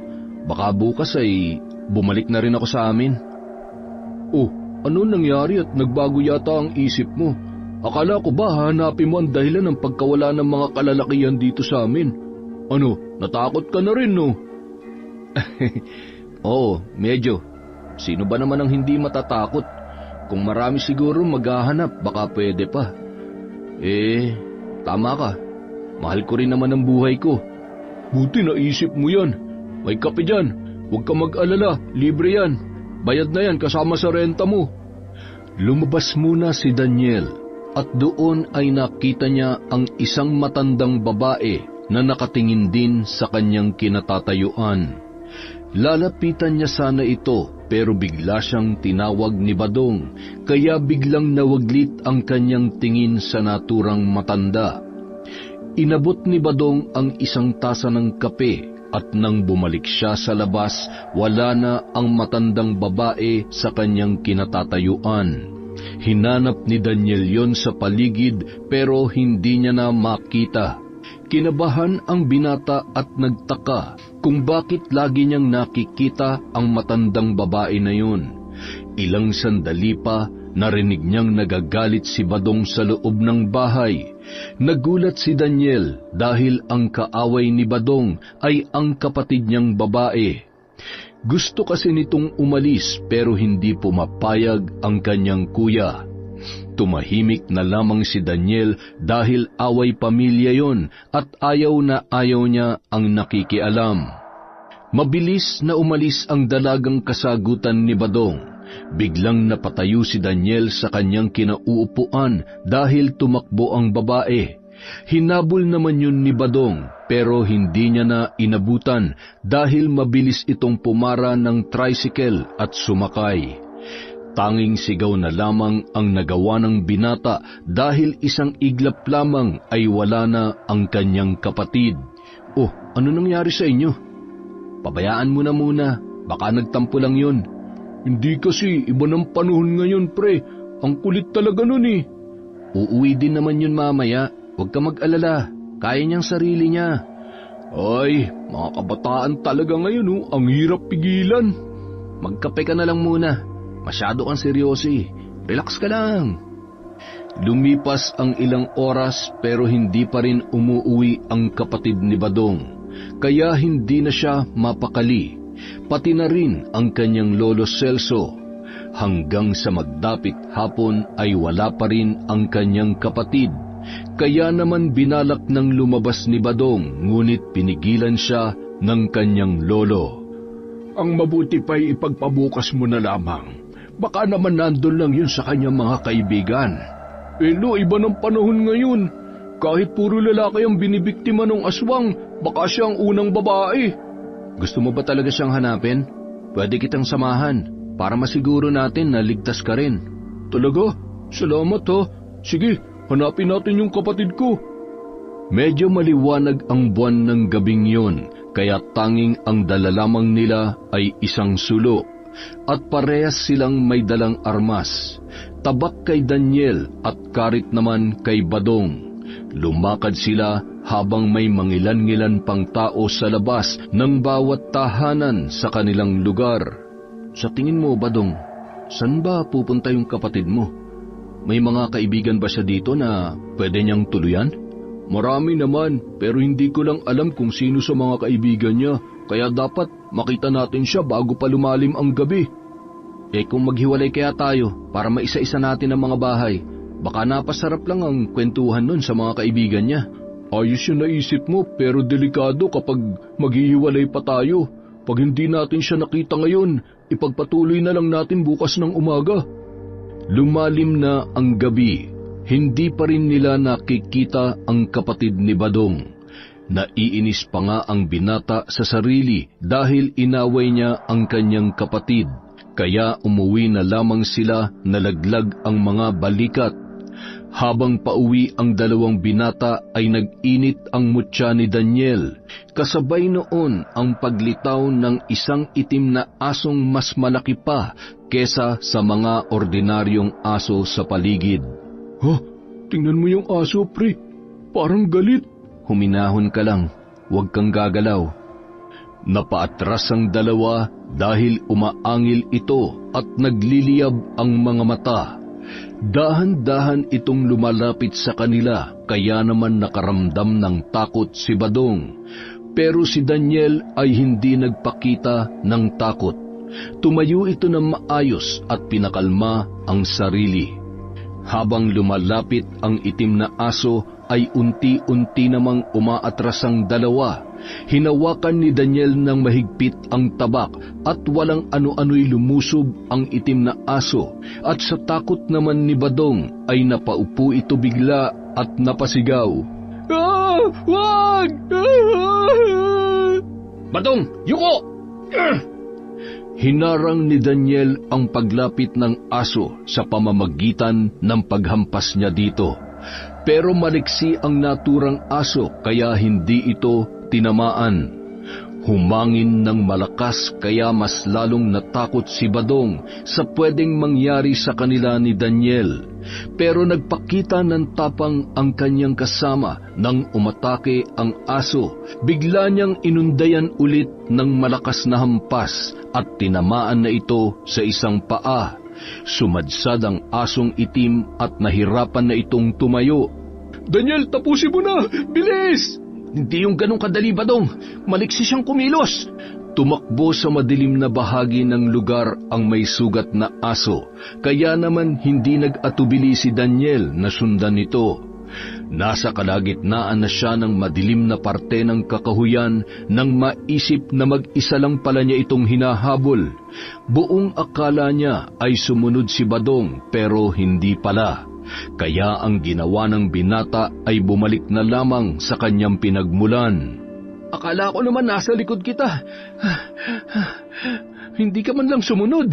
Baka bukas ay bumalik na rin ako sa amin. Oh, ano nangyari at nagbago yata ang isip mo? Akala ko ba hanapin mo ang dahilan ng pagkawala ng mga kalalakihan dito sa amin? Ano, natakot ka na rin, no? Oo, medyo. Sino ba naman ang hindi matatakot? Kung marami siguro maghahanap, baka pwede pa. Tama ka. Mahal ko rin naman ang buhay ko. Buti naisip mo yan. May kape dyan. Huwag ka mag-alala, libre yan. Bayad na yan kasama sa renta mo. Lumabas muna si Daniel at doon ay nakita niya ang isang matandang babae na nakatingin din sa kanyang kinatatayuan. Lalapitan niya sana ito pero bigla siyang tinawag ni Badong kaya biglang nawaglit ang kanyang tingin sa naturang matanda. Inabot ni Badong ang isang tasa ng kape at nang bumalik siya sa labas, wala na ang matandang babae sa kanyang kinatatayuan. Hinanap ni Daniel yon sa paligid pero hindi niya na makita. Kinabahan ang binata at nagtaka kung bakit lagi niyang nakikita ang matandang babae na yun. Ilang sandali pa, narinig niyang nagagalit si Badong sa loob ng bahay. Nagulat si Daniel dahil ang kaaway ni Badong ay ang kapatid niyang babae. Gusto kasi nitong umalis pero hindi pumapayag ang kanyang kuya. Tumahimik na lamang si Daniel dahil away pamilya yon at ayaw na ayaw niya ang nakikialam. Mabilis na umalis ang dalagang kasagutan ni Badong. Biglang napatayo si Daniel sa kanyang kinauupuan dahil tumakbo ang babae. Hinabol naman yun ni Badong pero hindi niya na inabutan dahil mabilis itong pumara ng tricycle at sumakay. Tanging sigaw na lamang ang nagawa ng binata dahil isang iglap lamang ay wala na ang kanyang kapatid. Oh, ano nangyari sa inyo? Pabayaan mo na muna, baka nagtampo lang yun. Hindi kasi, iba ng panahon ngayon, pre. Ang kulit talaga nun eh. Uuwi din naman yun mamaya. Huwag ka mag-alala. Kaya niyang sarili niya. Ay, mga kabataan talaga ngayon, ang hirap pigilan. Magkape ka na lang muna. Masyado kang seryoso eh. Relax ka lang. Lumipas ang ilang oras pero hindi pa rin umuwi ang kapatid ni Badong. Kaya hindi na siya mapakali. Pati na rin ang kanyang lolo Celso. Hanggang sa magdapit hapon ay wala pa rin ang kanyang kapatid. Kaya naman binalak ng lumabas ni Badong, ngunit pinigilan siya ng kanyang lolo. Ang mabuti pa'y ipagpabukas mo na lamang. Baka naman nandun lang yun sa kanyang mga kaibigan. No, iba ng panahon ngayon. Kahit puro lalaki ang binibiktima ng aswang, baka siya ang unang babae. Gusto mo ba talaga siyang hanapin? Pwede kitang samahan para masiguro natin na ligtas ka rin. Talaga? Salamat ha. Sige, hanapin natin yung kapatid ko. Medyo maliwanag ang buwan ng gabing yun, kaya tanging ang dala lamang nila ay isang sulok. At parehas silang may dalang armas, tabak kay Daniel at karit naman kay Badong. Lumakad sila habang may mangilan-ngilan pang tao sa labas ng bawat tahanan sa kanilang lugar. Sa tingin mo, Badong, saan ba pupunta yung kapatid mo? May mga kaibigan ba siya dito na pwede niyang tuluyan? Marami naman, pero hindi ko lang alam kung sino sa mga kaibigan niya. Kaya dapat makita natin siya bago pa lumalim ang gabi. Kung maghiwalay kaya tayo para maisa-isa natin ang mga bahay, baka napasarap lang ang kwentuhan nun sa mga kaibigan niya. Ayos yung naisip mo pero delikado kapag maghihiwalay pa tayo. Pag hindi natin siya nakita ngayon, ipagpatuloy na lang natin bukas ng umaga. Lumalim na ang gabi, hindi pa rin nila nakikita ang kapatid ni Badong. Naiinis pa nga ang binata sa sarili dahil inaway niya ang kanyang kapatid, kaya umuwi na lamang sila, nalaglag ang mga balikat. Habang pauwi ang dalawang binata ay nag-init ang mutya ni Daniel, kasabay noon ang paglitaw ng isang itim na asong mas malaki pa kesa sa mga ordinaryong aso sa paligid. Tingnan mo yung aso, pre. Parang galit. Huminahon ka lang, huwag kang gagalaw. Napaatras ang dalawa dahil umaangil ito at nagliliyab ang mga mata. Dahan-dahan itong lumalapit sa kanila, kaya naman nakaramdam ng takot si Badong. Pero si Daniel ay hindi nagpakita ng takot. Tumayo ito ng maayos at pinakalma ang sarili. Habang lumalapit ang itim na aso, ay unti-unti namang umaatras ang dalawa. Hinawakan ni Daniel ng mahigpit ang tabak at walang ano-ano'y lumusob ang itim na aso, at sa takot naman ni Badong ay napaupo ito bigla at napasigaw. Ah! Wag! Badong, yuko! Hinarang ni Daniel ang paglapit ng aso sa pamamagitan ng paghampas niya dito. Pero maliksi ang naturang aso kaya hindi ito tinamaan. Humangin ng malakas kaya mas lalong natakot si Badong sa pwedeng mangyari sa kanila ni Daniel. Pero nagpakita ng tapang ang kanyang kasama nang umatake ang aso. Bigla niyang inundayan ulit ng malakas na hampas at tinamaan na ito sa isang paa. Sumadsad ang asong itim at nahirapan na itong tumayo. Daniel, tapusin mo na! Bilis! Hindi yung ganong kadali, Badong. Maliksi siyang kumilos. Tumakbo sa madilim na bahagi ng lugar ang may sugat na aso, kaya naman hindi nag-atubili si Daniel na sundan ito. Nasa kalagitnaan na siya ng madilim na parte ng kakahuyan nang maisip na mag-isa lang pala niya itong hinahabol. Buong akala niya ay sumunod si Badong pero hindi pala. Kaya ang ginawa ng binata ay bumalik na lamang sa kanyang pinagmulan. Akala ko naman nasa likod kita. Hindi ka man lang sumunod.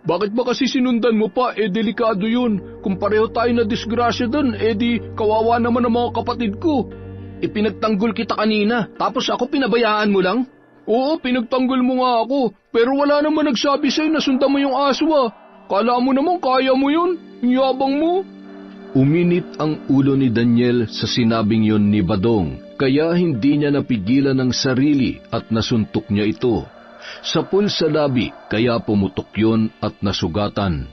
Bakit ba kasi sinundan mo pa? Delikado yun. Kung pareho tayo na disgrasya dun, di kawawa naman ang mga kapatid ko. Ipinagtanggol kita kanina, tapos ako pinabayaan mo lang? Oo, pinagtanggol mo nga ako. Pero wala naman nagsabi sa'yo na sundan mo yung aso ah. Kala mo naman kaya mo yun. Ang yabang mo. Uminit ang ulo ni Daniel sa sinabing yon ni Badong, kaya hindi niya napigilan ang sarili at nasuntok niya ito. Sapul sa labi, kaya pumutok yon at nasugatan.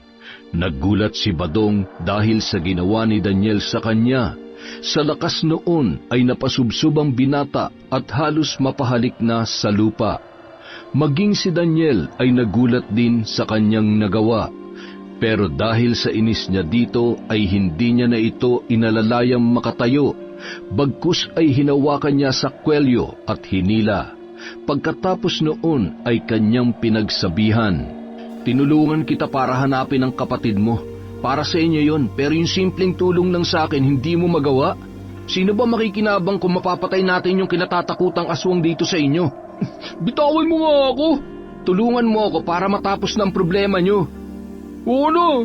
Naggulat si Badong dahil sa ginawa ni Daniel sa kanya. Sa lakas noon ay napasubsob ang binata at halos mapahalik na sa lupa. Maging si Daniel ay nagulat din sa kanyang nagawa. Pero dahil sa inis niya dito ay hindi niya na ito inalalayang makatayo. Bagkus ay hinawakan niya sa kwelyo at hinila. Pagkatapos noon ay kanyang pinagsabihan. Tinulungan kita para hanapin ang kapatid mo. Para sa inyo yon, pero yung simpleng tulong lang sa akin hindi mo magawa? Sino ba makikinabang kung mapapatay natin yung kinatatakutang aswang dito sa inyo? Bitawan mo nga ako. Tulungan mo ako para matapos ng problema nyo. Oo na.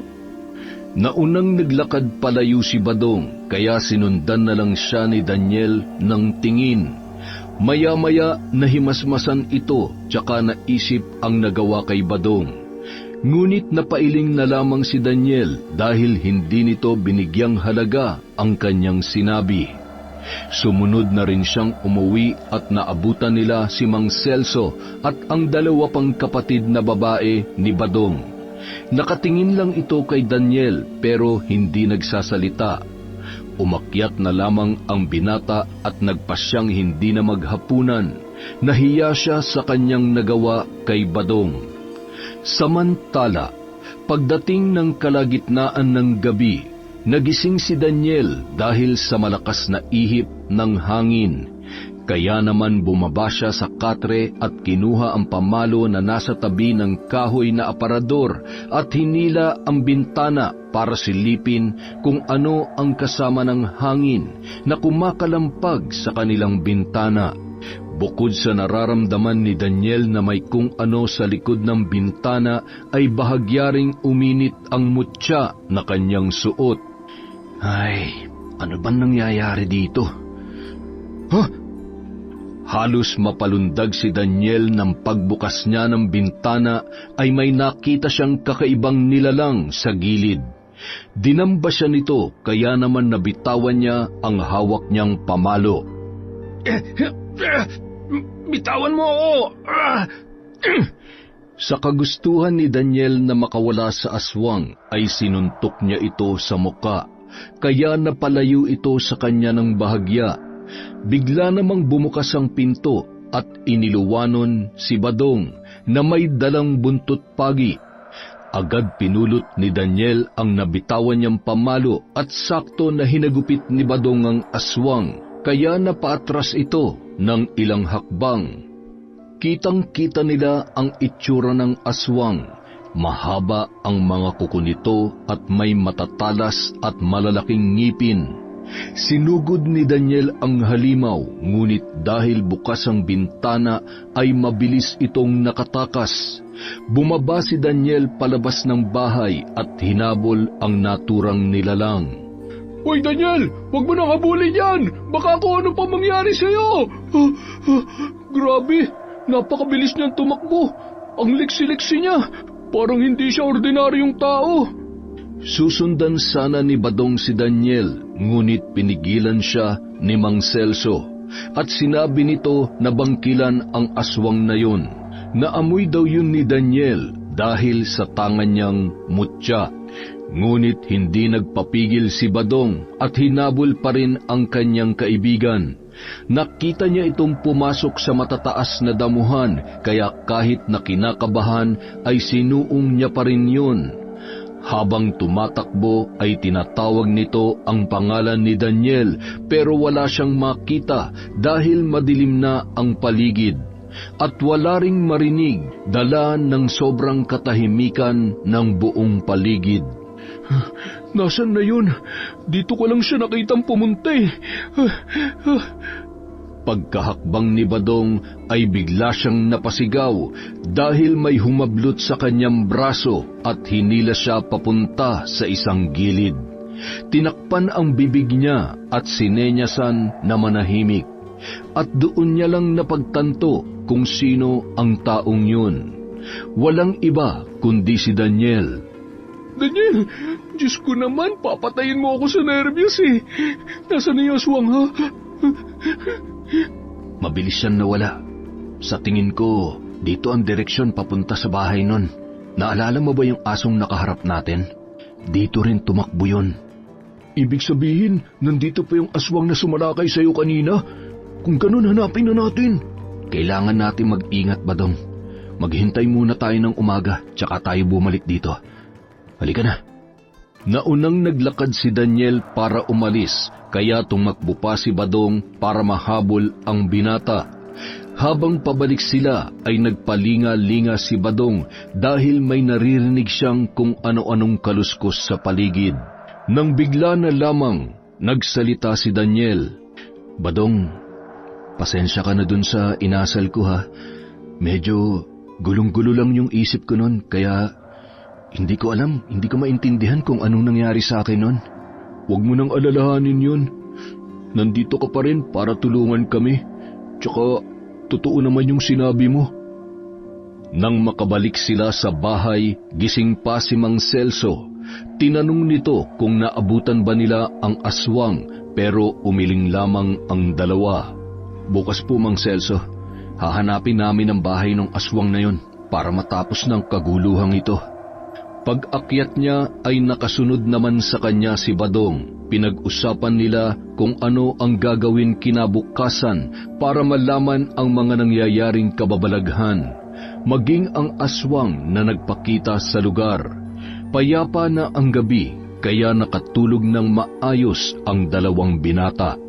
Naunang naglakad palayo si Badong, kaya sinundan na lang siya ni Daniel ng tingin. Maya-maya nahimasmasan ito, tsaka naisip ang nagawa kay Badong. Ngunit napailing na lamang si Daniel dahil hindi nito binigyang halaga ang kanyang sinabi. Sumunod na rin siyang umuwi at naabutan nila si Mang Celso at ang dalawa pang kapatid na babae ni Badong. Nakatingin lang ito kay Daniel pero hindi nagsasalita. Umakyat na lamang ang binata at nagpasyang hindi na maghapunan. Nahiya siya sa kanyang nagawa kay Badong. Samantala, pagdating ng kalagitnaan ng gabi, nagising si Daniel dahil sa malakas na ihip ng hangin. Kaya naman bumaba siya sa katre at kinuha ang pamalo na nasa tabi ng kahoy na aparador at hinila ang bintana para silipin kung ano ang kasama ng hangin na kumakalampag sa kanilang bintana. Bukod sa nararamdaman ni Daniel na may kung ano sa likod ng bintana ay bahagyaring uminit ang mutya na kanyang suot. Ay, ano ba nangyayari dito? Halos mapalundag si Daniel nang pagbukas niya ng bintana ay may nakita siyang kakaibang nilalang sa gilid. Dinamba siya nito kaya naman nabitawan niya ang hawak niyang pamalo. Bitawan mo ako! Sa kagustuhan ni Daniel na makawala sa aswang ay sinuntok niya ito sa muka, kaya napalayo ito sa kanya ng bahagya. Bigla namang bumukas ang pinto at iniluwanon si Badong na may dalang buntot pagi. Agad pinulot ni Daniel ang nabitawan niyang pamalo at sakto na hinagupit ni Badong ang aswang, kaya napaatras ito ng ilang hakbang. Kitang-kita nila ang itsura ng aswang. Mahaba ang mga kuko nito at may matatalas at malalaking ngipin. Sinugod ni Daniel ang halimaw, ngunit dahil bukas ang bintana ay mabilis itong nakatakas. Bumaba si Daniel palabas ng bahay at hinabol ang naturang nilalang. Hoy Daniel, huwag mo nang habulin yan! Baka kung ano pa mangyari sa'yo! Grabe, napakabilis niyang tumakbo. Ang liksi-liksi niya, parang hindi siya ordinaryong tao. Susundan sana ni Badong si Daniel, ngunit pinigilan siya ni Mang Celso at sinabi nito na bangkilan ang aswang na yun. Naamoy daw yun ni Daniel dahil sa tangan niyang mutya. Ngunit hindi nagpapigil si Badong at hinabol pa rin ang kanyang kaibigan. Nakita niya itong pumasok sa matataas na damuhan, kaya kahit na kinakabahan ay sinuong niya pa rin yun. Habang tumatakbo ay tinatawag nito ang pangalan ni Daniel, pero wala siyang makita dahil madilim na ang paligid. At wala ring marinig, dala ng sobrang katahimikan ng buong paligid. Nasaan na yun? Dito ko lang siya nakitang pumunta eh. Pagkahakbang ni Badong ay bigla siyang napasigaw dahil may humablot sa kanyang braso at hinila siya papunta sa isang gilid. Tinakpan ang bibig niya at sinenyasan na manahimik. At doon niya lang napagtanto kung sino ang taong yun. Walang iba kundi si Daniel. Daniel, Diyos ko naman, papatayin mo ako sa nervyos eh. Nasaan na yung aswang ha? Mabilis siyang nawala. Sa tingin ko, dito ang direksyon papunta sa bahay nun. Naalala mo ba yung asong nakaharap natin? Dito rin tumakbo yun. Ibig sabihin, nandito pa yung aswang na sumalakay sa'yo kanina? Kung ganun, hanapin na natin. Kailangan natin mag-ingat, Badong. Maghintay muna tayo ng umaga, tsaka tayo bumalik dito. Halika na. Naunang naglakad si Daniel para umalis, kaya tumakbo pa si Badong para mahabol ang binata. Habang pabalik sila ay nagpalinga-linga si Badong dahil may naririnig siyang kung ano-anong kaluskos sa paligid. Nang bigla na lamang nagsalita si Daniel. Badong, pasensya ka na dun sa inasal ko ha. Medyo gulong-gulo lang yung isip ko nun, kaya hindi ko maintindihan kung anong nangyari sa akin nun. Huwag mo nang alalahanin yun. Nandito ka pa rin para tulungan kami. Tsaka, totoo naman yung sinabi mo. Nang makabalik sila sa bahay, gising pa si Mang Celso. Tinanong nito kung naabutan ba nila ang aswang, pero umiling lamang ang dalawa. Bukas po, Mang Celso. Hahanapin namin ang bahay ng aswang na yon para matapos ng kaguluhang ito. Pag-akyat niya ay nakasunod naman sa kanya si Badong. Pinag-usapan nila kung ano ang gagawin kinabukasan para malaman ang mga nangyayaring kababalaghan, maging ang aswang na nagpakita sa lugar. Payapa na ang gabi, kaya nakatulog ng maayos ang dalawang binata.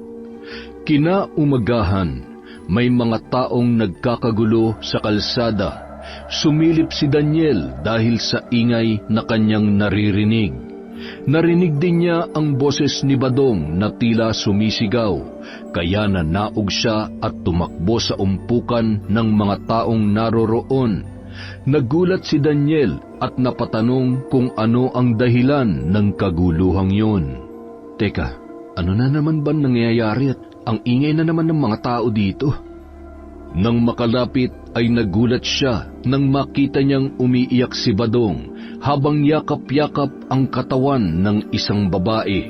Kinaumagahan, may mga taong nagkakagulo sa kalsada. Sumilip si Daniel dahil sa ingay na kanyang naririnig. Narinig din niya ang boses ni Badong na tila sumisigaw, kaya nanaog siya at tumakbo sa umpukan ng mga taong naroroon. Nagulat si Daniel at napatanong kung ano ang dahilan ng kaguluhang yun. Teka, ano na naman ba nangyayari at ang ingay na naman ng mga tao dito? Nang makalapit ay nagulat siya nang makita niyang umiiyak si Badong habang yakap-yakap ang katawan ng isang babae.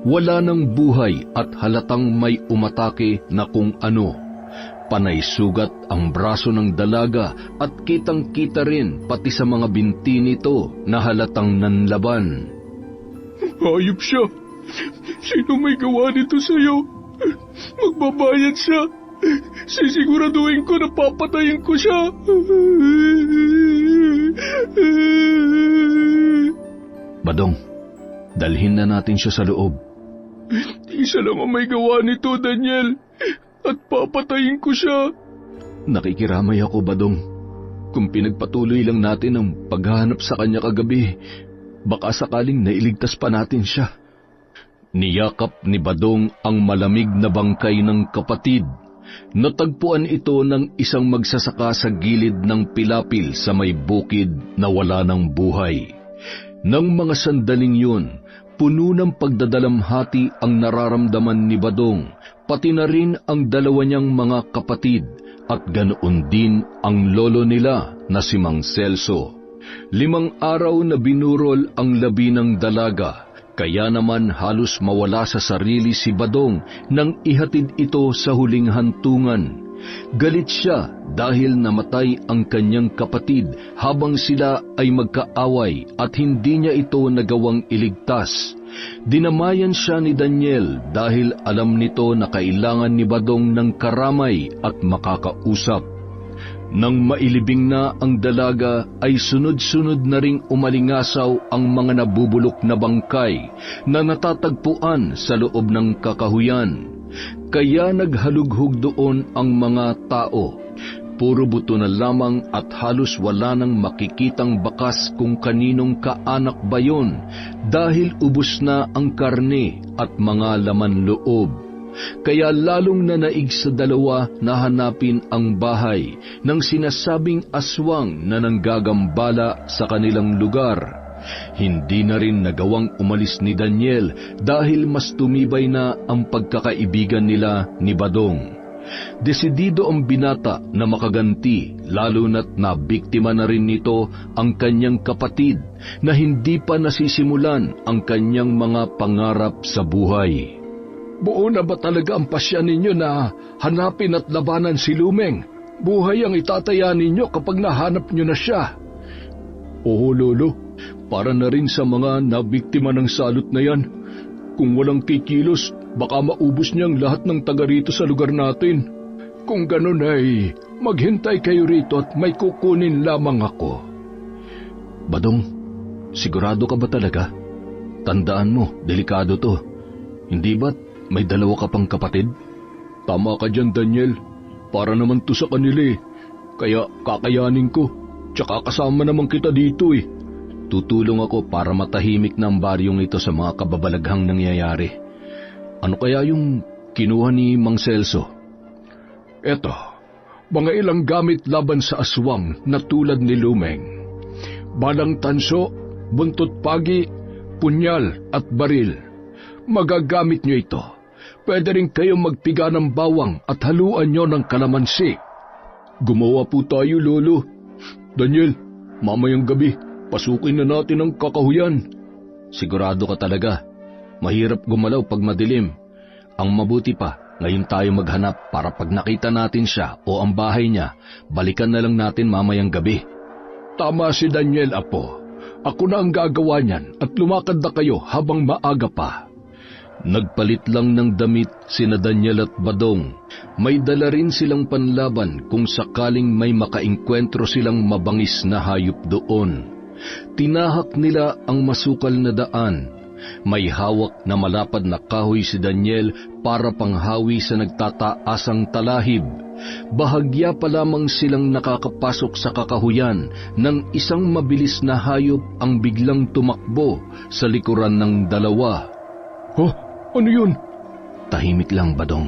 Wala nang buhay at halatang may umatake na kung ano. Panay sugat ang braso ng dalaga at kitang-kita rin pati sa mga binti nito na halatang nanlaban. Hayop siya. Sino may gawa nito sa'yo? Magbabayad siya. Sisiguraduhin ko na papatayin ko siya. Badong, dalhin na natin siya sa loob. Isa lang ang may gawa nito, Daniel. At papatayin ko siya. Nakikiramay ako, Badong. Kung pinagpatuloy lang natin ang paghahanap sa kanya kagabi, baka sakaling nailigtas pa natin siya. Niyakap ni Badong ang malamig na bangkay ng kapatid. Natagpuan ito ng isang magsasaka sa gilid ng pilapil sa may bukid na wala ng buhay. Nang mga sandaling yun, puno ng pagdadalamhati ang nararamdaman ni Badong, pati na rin ang dalawa niyang mga kapatid at ganoon din ang lolo nila na si Mang Celso. 5 araw na binurol ang labi ng dalaga, kaya naman halos mawala sa sarili si Badong nang ihatid ito sa huling hantungan. Galit siya dahil namatay ang kanyang kapatid habang sila ay magkaaway at hindi niya ito nagawang iligtas. Dinamayan siya ni Daniel dahil alam nito na kailangan ni Badong ng karamay at makakausap. Nang mailibing na ang dalaga ay sunod-sunod na ring umalingasaw ang mga nabubulok na bangkay na natatagpuan sa loob ng kakahuyan. Kaya naghalughog doon ang mga tao. Puro buto na lamang at halos wala nang makikitang bakas kung kaninong kaanak ba yun dahil ubos na ang karne at mga laman loob. Kaya lalong nanaig sa dalawa na hanapin ang bahay ng sinasabing aswang na nanggagambala sa kanilang lugar. Hindi na rin nagawang umalis ni Daniel dahil mas tumibay na ang pagkakaibigan nila ni Badong. Desidido ang binata na makaganti, lalo na't nabiktima na rin nito ang kanyang kapatid na hindi pa nasisimulan ang kanyang mga pangarap sa buhay. Buo na ba talaga ang pasya ninyo na hanapin at labanan si Lumeng? Buhay ang itataya ninyo kapag nahanap nyo na siya. Oo, Lolo. Para na rin sa mga nabiktima ng salot na yan. Kung walang kikilos, baka maubos niyang lahat ng taga rito sa lugar natin. Kung ganun ay, maghintay kayo rito at may kukunin lamang ako. Badong, sigurado ka ba talaga? Tandaan mo, delikado to. Hindi ba't may 2 ka pang kapatid? Tama ka dyan, Daniel. Para naman to sa kanila eh. Kaya kakayanin ko. Tsaka kasama naman kita dito eh. Tutulong ako para matahimik na ang baryong ito sa mga kababalaghang nangyayari. Ano kaya yung kinuha ni Mang Celso? Eto, mga ilang gamit laban sa aswang na tulad ni Lumeng. Balang tanso, buntot pagi, punyal at baril. Magagamit nyo ito. Pwede rin kayong magpiga ng bawang at haluan nyo ng kalamansi. Gumawa po tayo, Lolo. Daniel, mamayang gabi, pasukin na natin ang kakahuyan. Sigurado ka talaga. Mahirap gumalaw pag madilim. Ang mabuti pa, ngayon tayo maghanap para pag nakita natin siya o ang bahay niya, balikan na lang natin mamayang gabi. Tama si Daniel, Apo. Ako na ang gagawa niyan at lumakad na kayo habang maaga pa. Nagpalit lang ng damit sina Daniel at Badong. May dala rin silang panlaban kung sakaling may makaengkwentro silang mabangis na hayop doon. Tinahak nila ang masukal na daan. May hawak na malapad na kahoy si Daniel para panghawi sa nagtataasang talahib. Bahagya pa lamang silang nakakapasok sa kakahuyan nang isang mabilis na hayop ang biglang tumakbo sa likuran ng dalawa. Oh, ano yun? Tahimik lang, Badong.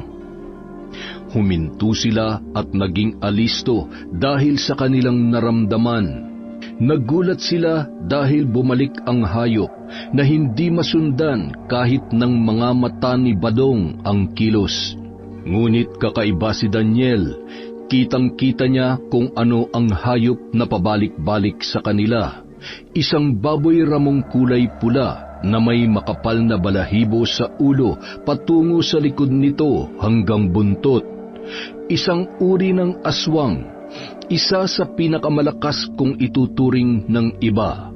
Huminto sila at naging alisto dahil sa kanilang naramdaman. Nagulat sila dahil bumalik ang hayop na hindi masundan kahit ng mga mata ni Badong ang kilos. Ngunit kakaiba si Daniel. Kitang-kita niya kung ano ang hayop na pabalik-balik sa kanila. Isang baboy ramong kulay pula na may makapal na balahibo sa ulo patungo sa likod nito hanggang buntot. Isang uri ng aswang, isa sa pinakamalakas kung ituturing ng iba.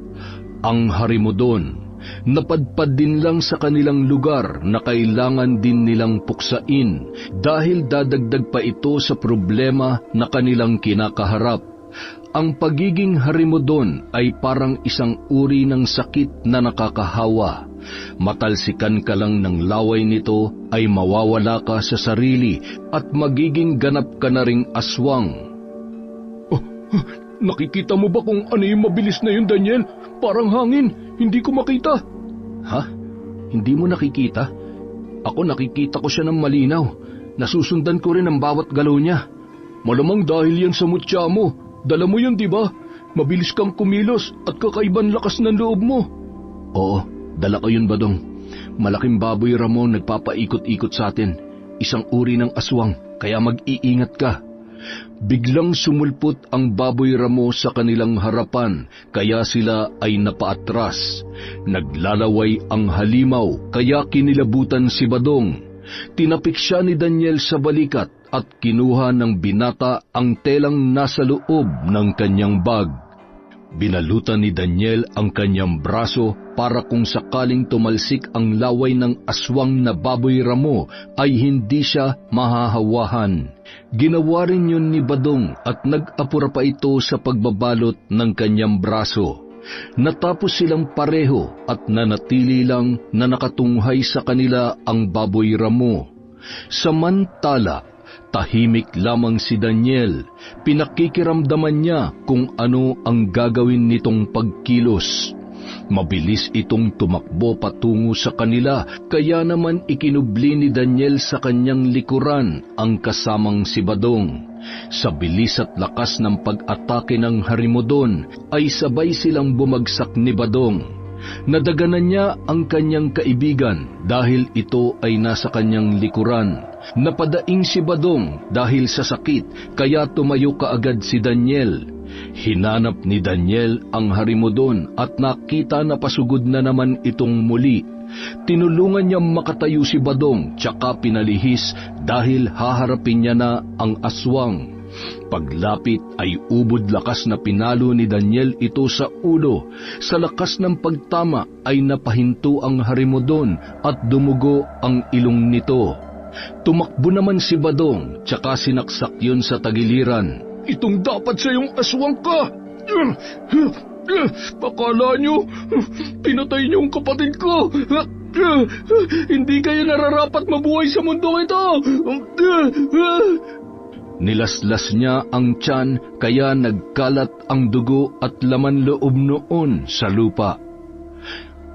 Ang Harimodon, napadpad din lang sa kanilang lugar na kailangan din nilang puksain dahil dadagdag pa ito sa problema na kanilang kinakaharap. Ang pagiging Harimodon ay parang isang uri ng sakit na nakakahawa. Matalsikan ka lang ng laway nito ay mawawala ka sa sarili at magiging ganap ka na ring aswang. Nakikita mo ba kung ano yung mabilis na yun, Daniel? Parang hangin, hindi ko makita. Ha? Hindi mo nakikita? Ako nakikita ko siya ng malinaw. Nasusundan ko rin ang bawat galaw niya. Malamang dahil yan sa mutya mo. Dala mo yan, di ba? Mabilis kang kumilos at kakaiban lakas ng loob mo. Oo, dala ko yun, Badong. Malaking baboy Ramon nagpapaikot-ikot sa atin. Isang uri ng aswang, kaya mag-iingat ka. Biglang sumulpot ang baboy Ramo sa kanilang harapan, kaya sila ay napaatras. Naglalaway ang halimaw, kaya kinilabutan si Badong. Tinapik siya ni Daniel sa balikat at kinuha ng binata ang telang nasa loob ng kanyang bag. Binalutan ni Daniel ang kanyang braso para kung sakaling tumalsik ang laway ng aswang na baboy Ramo ay hindi siya mahahawahan. Ginawa rin yun ni Badong at nag-apura pa ito sa pagbabalot ng kanyang braso. Natapos silang pareho at nanatili lang na nakatunghay sa kanila ang baboy Ramo. Samantala, tahimik lamang si Daniel. Pinakikiramdaman niya kung ano ang gagawin nitong pagkilos. Mabilis itong tumakbo patungo sa kanila, kaya naman ikinubli ni Daniel sa kanyang likuran ang kasamang si Badong. Sa bilis at lakas ng pag-atake ng Harimodon ay sabay silang bumagsak ni Badong. Nadaganan niya ang kanyang kaibigan dahil ito ay nasa kanyang likuran. Napadaing si Badong dahil sa sakit, kaya tumayo kaagad si Daniel. Hinanap ni Daniel ang Harimodon at nakita na pasugod na naman itong muli. Tinulungan niya makatayo si Badong, tsaka pinalihis dahil haharapin niya na ang aswang. Paglapit ay ubod lakas na pinalo ni Daniel ito sa ulo. Sa lakas ng pagtama ay napahinto ang Harimodon at dumugo ang ilong nito. Tumakbo naman si Badong, tsaka sinaksak yun sa tagiliran. Itong dapat sa iyong aswang ka! Akala nyo, pinatay niyo ang kapatid ko! Hindi kayo nararapat mabuhay sa mundo ito! Nilaslas niya ang tiyan, kaya nagkalat ang dugo at laman loob noon sa lupa.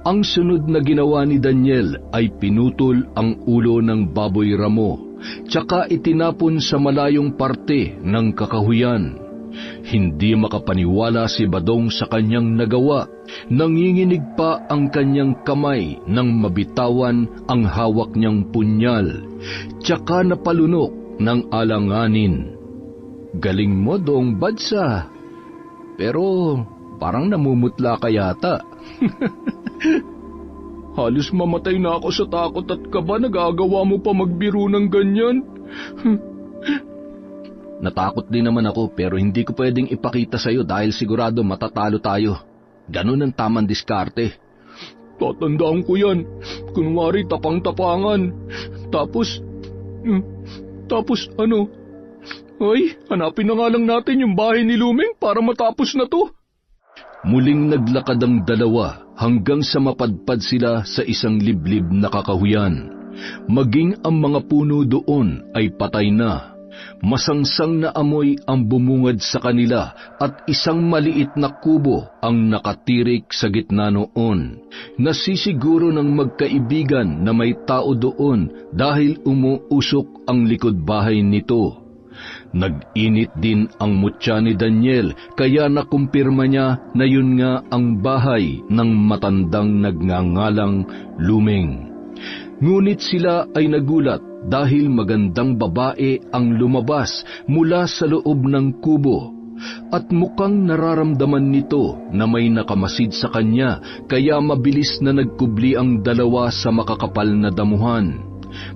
Ang sunod na ginawa ni Daniel ay pinutol ang ulo ng baboy Ramo, tsaka itinapon sa malayong parte ng kakahuyan. Hindi makapaniwala si Badong sa kanyang nagawa. Nanginginig pa ang kanyang kamay nang mabitawan ang hawak niyang punyal. Tsaka napalunok ng alanganin. Galing mo, Dong Badsa. Pero parang namumutla ka yata. Halos mamatay na ako sa takot at kaba. Nagagawa mo pa magbiro ng ganyan? Natakot din naman ako, pero hindi ko pwedeng ipakita sa'yo dahil sigurado matatalo tayo. Ganun ang tamang diskarte. Tatandaan ko yan. Kunwari tapang-tapangan. Tapos ano? Ay, hanapin na nga lang natin yung bahay ni Lumeng para matapos na to. Muling naglakad ang dalawa hanggang sa mapadpad sila sa isang liblib na kakahuyan. Maging ang mga puno doon ay patay na. Masangsang na amoy ang bumungad sa kanila at isang maliit na kubo ang nakatirik sa gitna noon. Nasisiguro ng magkaibigan na may tao doon dahil umuusok ang likod bahay nito. Nag-init din ang mutya ni Daniel, kaya nakumpirma niya na yun nga ang bahay ng matandang nagngangalang Lumeng. Ngunit sila ay nagulat dahil magandang babae ang lumabas mula sa loob ng kubo at mukhang nararamdaman nito na may nakamasid sa kanya, kaya mabilis na nagkubli ang dalawa sa makakapal na damuhan.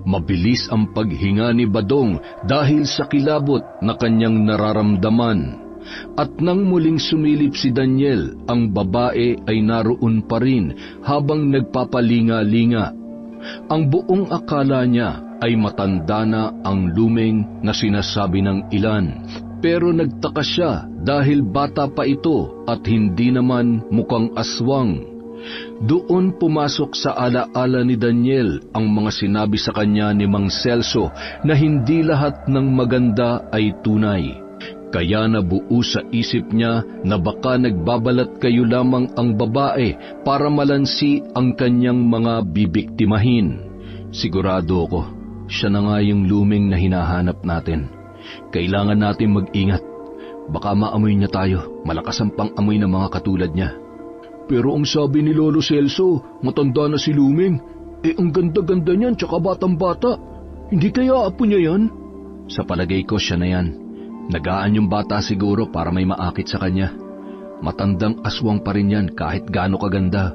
Mabilis ang paghinga ni Badong dahil sa kilabot na kanyang nararamdaman. At nang muling sumilip si Daniel, ang babae ay naroon pa rin habang nagpapalinga-linga. Ang buong akala niya ay matanda na ang lumeng na sinasabi ng ilan. Pero nagtaka siya dahil bata pa ito at hindi naman mukhang aswang. Doon pumasok sa alaala ni Daniel ang mga sinabi sa kanya ni Mang Celso na hindi lahat ng maganda ay tunay. Kaya nabuo sa isip niya na baka nagbabalat kayo lamang ang babae para malansi ang kanyang mga bibiktimahin. Sigurado ako, siya na nga yung luming na hinahanap natin. Kailangan natin mag-ingat. Baka maamoy niya tayo, malakas ang pang-amoy ng mga katulad niya. Pero ang sabi ni Lolo Celso, matanda na si Luming. Ang ganda-ganda niyan, tsaka batang-bata. Hindi kaya apo niya yan? Sa palagay ko, siya na yan. Nagaan yung bata siguro para may maakit sa kanya. Matandang aswang pa rin yan kahit gaano kaganda.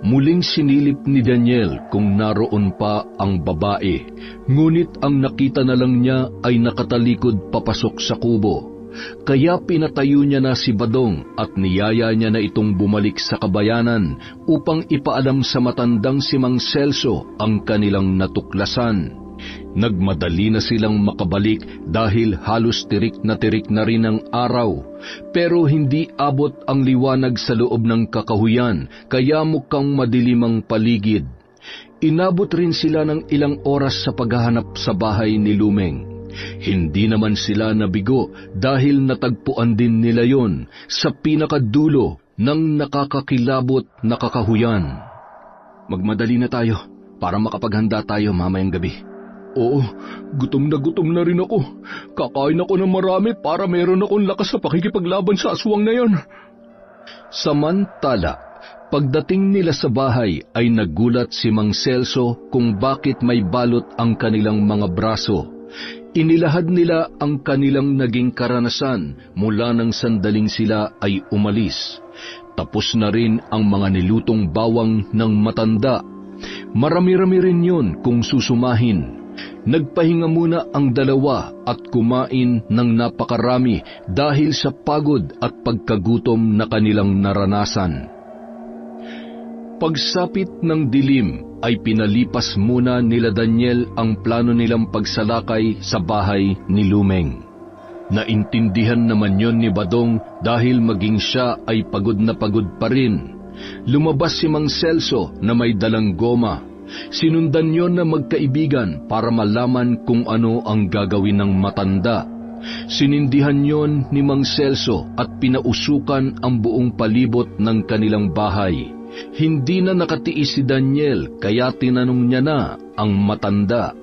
Muling sinilip ni Daniel kung naroon pa ang babae, ngunit ang nakita na lang niya ay nakatalikod papasok sa kubo. Kaya pinatayo niya na si Badong at niyaya niya na itong bumalik sa kabayanan upang ipaalam sa matandang si Mang Celso ang kanilang natuklasan. Nagmadali na silang makabalik dahil halos tirik na rin ang araw, pero hindi abot ang liwanag sa loob ng kakahuyan, kaya mukhang madilim ang paligid. Inabot rin sila ng ilang oras sa paghahanap sa bahay ni Lumeng. Hindi naman sila nabigo dahil natagpuan din nila yon sa pinakadulo ng nakakakilabot na kakahuyan. Magmadali na tayo para makapaghanda tayo mamayang gabi. Oo, gutom na rin ako. Kakain ako ng marami para meron akong lakas sa pakikipaglaban sa aswang na yan. Samantala, pagdating nila sa bahay ay nagulat si Mang Celso kung bakit may balot ang kanilang mga braso. Inilahad nila ang kanilang naging karanasan mula nang sandaling sila ay umalis. Tapos na rin ang mga nilutong bawang ng matanda. Marami-rami rin yun kung susumahin. Nagpahinga muna ang dalawa at kumain ng napakarami dahil sa pagod at pagkagutom na kanilang naranasan. Pagsapit ng dilim ay pinalipas muna nila Daniel ang plano nilang pagsalakay sa bahay ni Lumeng. Naintindihan naman yon ni Badong dahil maging siya ay pagod na pagod pa rin. Lumabas si Mang Celso na may dalang goma. Sinundan yon na magkaibigan para malaman kung ano ang gagawin ng matanda. Sinindihan yon ni Mang Celso at pinausukan ang buong palibot ng kanilang bahay. Hindi na nakatiis si Daniel kaya tinanong niya na ang matanda.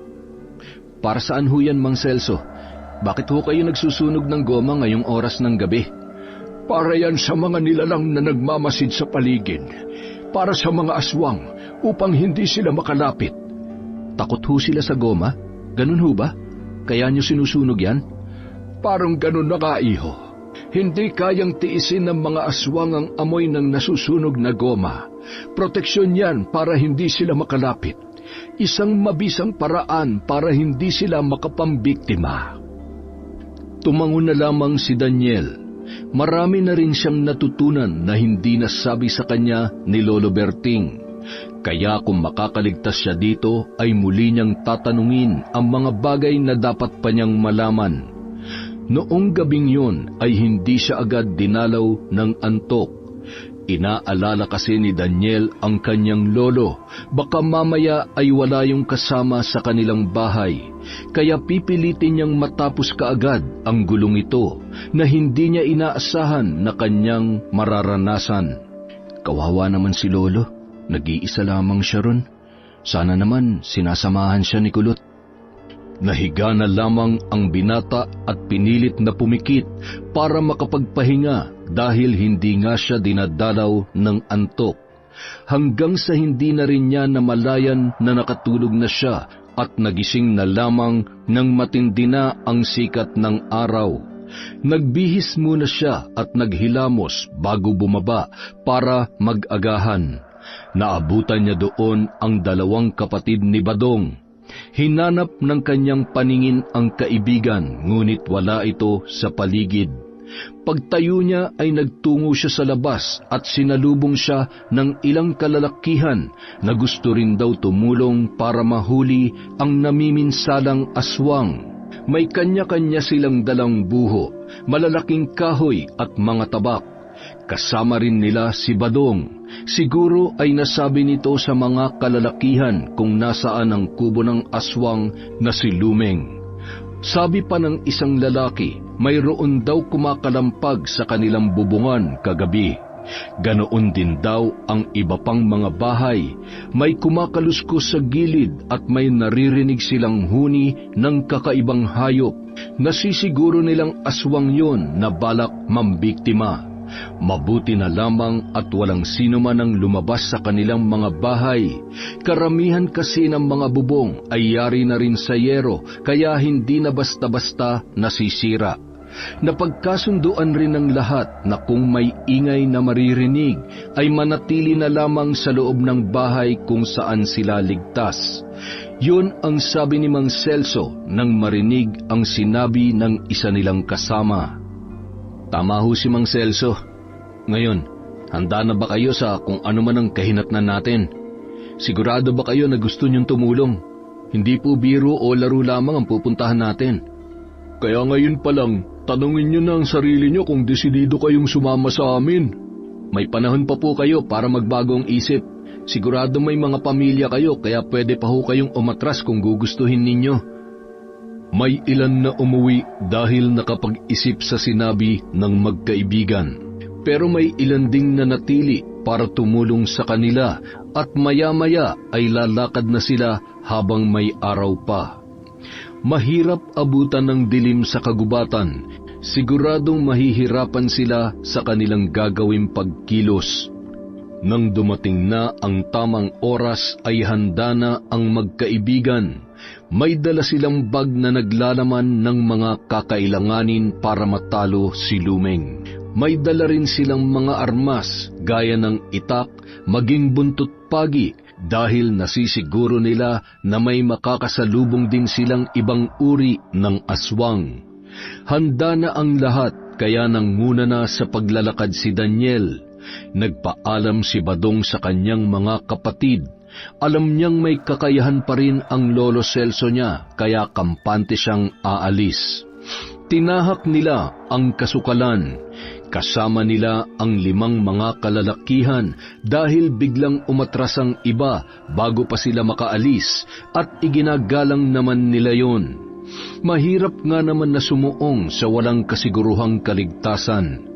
Para saan ho yan, Mang Celso? Bakit ho kayo nagsusunog ng goma ngayong oras ng gabi? Para yan sa mga nilalang na nagmamasid sa paligid. Para sa mga aswang upang hindi sila makalapit. Takot ho sila sa goma? Ganun ho ba? Kaya nyo sinusunog yan? Parang ganun na nga, iho. Hindi kayang tiisin ng mga aswang ang amoy ng nasusunog na goma. Proteksyon yan para hindi sila makalapit. Isang mabisang paraan para hindi sila makapambiktima. Tumango na lamang si Daniel. Marami na rin siyang natutunan na hindi nasabi sa kanya ni Lolo Berting. Kaya kung makakaligtas siya dito ay muli niyang tatanungin ang mga bagay na dapat pa niyang malaman. Noong gabing yun ay hindi siya agad dinalaw ng antok. Inaalala kasi ni Daniel ang kanyang lolo, baka mamaya ay wala yung kasama sa kanilang bahay. Kaya pipilitin niyang matapos kaagad ang gulong ito na hindi niya inaasahan na kanyang mararanasan. Kawawa naman si lolo, nag-iisa lamang siya ron. Sana naman sinasamahan siya ni Kulot. Nahiga na lamang ang binata at pinilit na pumikit para makapagpahinga dahil hindi nga siya dinadalaw ng antok. Hanggang sa hindi na rin niya namalayan na nakatulog na siya at nagising na lamang nang matindi na ang sikat ng araw. Nagbihis muna siya at naghilamos bago bumaba para mag-agahan. Naabutan niya doon ang dalawang kapatid ni Badong. Hinanap ng kanyang paningin ang kaibigan, ngunit wala ito sa paligid. Pagtayo niya ay nagtungo siya sa labas at sinalubong siya ng ilang kalalakihan na gusto rin daw tumulong para mahuli ang namiminsalang aswang. May kanya-kanya silang dalang buho, malalaking kahoy at mga tabak. Kasama rin nila si Badong. Siguro ay nasabi nito sa mga kalalakihan kung nasaan ang kubo ng aswang na si Lumeng. Sabi pa ng isang lalaki, mayroon daw kumakalampag sa kanilang bubungan kagabi. Ganoon din daw ang iba pang mga bahay. May kumakaluskos sa gilid at may naririnig silang huni ng kakaibang hayop. Nasisiguro nilang aswang yon na balak mambiktima. Mabuti na lamang at walang sino man ang lumabas sa kanilang mga bahay. Karamihan kasi ng mga bubong ay yari na rin sa yero, kaya hindi na basta-basta nasisira. Napagkasunduan rin ng lahat na kung may ingay na maririnig, ay manatili na lamang sa loob ng bahay kung saan sila ligtas. Yun ang sabi ni Mang Celso nang marinig ang sinabi ng isa nilang kasama. Tama ho si Mang Celso. Ngayon, handa na ba kayo sa kung ano man ang kahinatnan natin? Sigurado ba kayo na gusto niyong tumulong? Hindi po biro o laro lamang ang pupuntahan natin. Kaya ngayon pa lang, tanungin niyo na ang sarili niyo kung desidido kayong sumama sa amin. May panahon pa po kayo para magbago ang isip. Sigurado may mga pamilya kayo kaya pwede pa ho kayong umatras kung gugustuhin ninyo. May ilan na umuwi dahil nakapag-isip sa sinabi ng magkaibigan. Pero may ilan ding nanatili para tumulong sa kanila at maya-maya ay lalakad na sila habang may araw pa. Mahirap abutan ng dilim sa kagubatan. Siguradong mahihirapan sila sa kanilang gagawing pagkilos. Nang dumating na ang tamang oras ay handa na ang magkaibigan. May dala silang bag na naglalaman ng mga kakailanganin para matalo si Lumeng. May dala rin silang mga armas gaya ng itak, maging buntot pagi dahil nasisiguro nila na may makakasalubong din silang ibang uri ng aswang. Handa na ang lahat kaya nanguna na sa paglalakad si Daniel. Nagpaalam si Badong sa kanyang mga kapatid. Alam niyang may kakayahan pa rin ang lolo Celso niya, kaya kampante siyang aalis. Tinahak nila ang kasukalan. Kasama nila ang 5 mga kalalakihan dahil biglang umatras ang iba bago pa sila makaalis at iginagalang naman nila yon. Mahirap nga naman na sumuong sa walang kasiguruhang kaligtasan.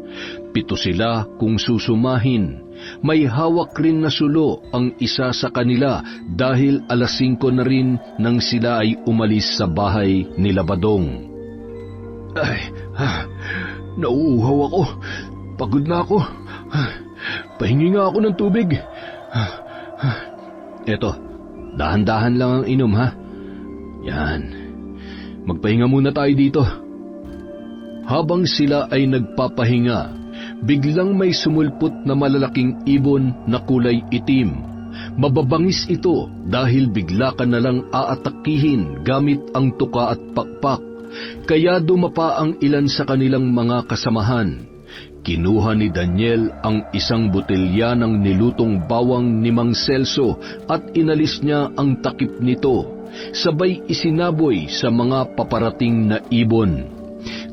7 sila kung susumahin. May hawak rin na sulo ang isa sa kanila dahil 5:00 na rin nang sila ay umalis sa bahay nila Badong. Nauuhaw ako. Pagod na ako. Pahingi nga ako ng tubig. Eto, dahan-dahan lang ang inom ha. Yan. Magpahinga muna tayo dito. Habang sila ay nagpapahinga, biglang may sumulpot na malalaking ibon na kulay itim. Mababangis ito dahil bigla ka na lang aatakihin gamit ang tuka at pakpak. Kaya dumapa ang ilan sa kanilang mga kasamahan. Kinuha ni Daniel ang isang botelya ng nilutong bawang ni Mang Celso at inalis niya ang takip nito. Sabay isinaboy sa mga paparating na ibon.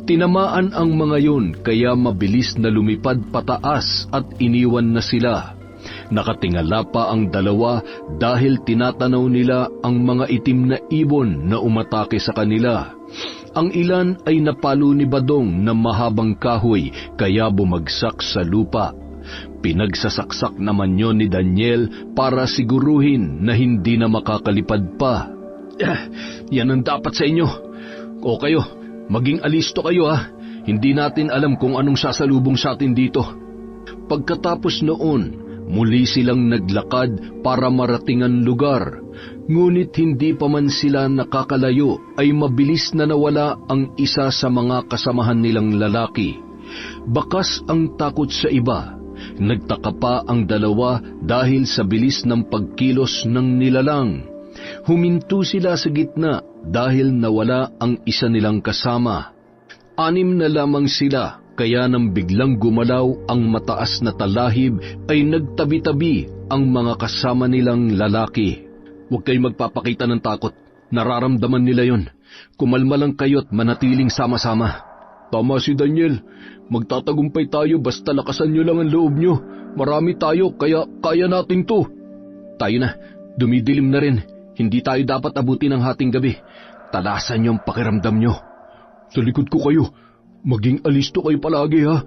Tinamaan ang mga yun kaya mabilis na lumipad pataas at iniwan na sila. Nakatingala pa ang dalawa dahil tinatanaw nila ang mga itim na ibon na umatake sa kanila. Ang ilan ay napalo ni Badong na mahabang kahoy kaya bumagsak sa lupa. Pinagsasaksak naman yon ni Daniel para siguruhin na hindi na makakalipad pa. Yan ang dapat sa inyo. O kayo, maging alisto kayo ha. Hindi natin alam kung anong sasalubong sa atin dito. Pagkatapos noon, muli silang naglakad para marating ang lugar. Ngunit hindi pa man sila nakakalayo ay mabilis na nawala ang isa sa mga kasamahan nilang lalaki. Bakas ang takot sa iba. Nagtaka pa ang dalawa dahil sa bilis ng pagkilos ng nilalang. Huminto sila sa gitna dahil nawala ang isa nilang kasama. 6 na lamang sila, kaya nang biglang gumalaw ang mataas na talahib ay nagtabi-tabi ang mga kasama nilang lalaki. Huwag kayong magpapakita ng takot. Nararamdaman nila yon. Kumalma lang kayo't manatiling sama-sama. Tama si Daniel. Magtatagumpay tayo basta lakasan nyo lang ang loob nyo. Marami tayo kaya kaya natin to. Tayo na. Dumidilim na rin. Hindi tayo dapat abutin ang hating gabi. Talasan nyo ang pakiramdam nyo. Sa likod ko kayo. Maging alisto kayo palagi ha.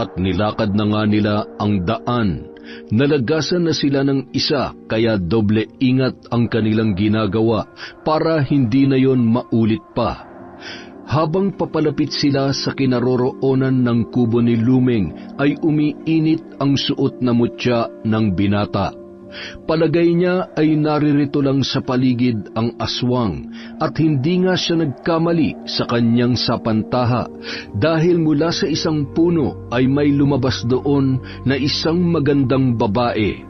At nilakad na nga nila ang daan. Nalagasan na sila ng isa kaya doble ingat ang kanilang ginagawa para hindi na yon maulit pa. Habang papalapit sila sa kinaroroonan ng kubo ni Lumeng ay umiinit ang suot na mutya ng binata. Palagay niya ay naririto lang sa paligid ang aswang at hindi nga siya nagkamali sa kanyang sapantaha dahil mula sa isang puno ay may lumabas doon na isang magandang babae.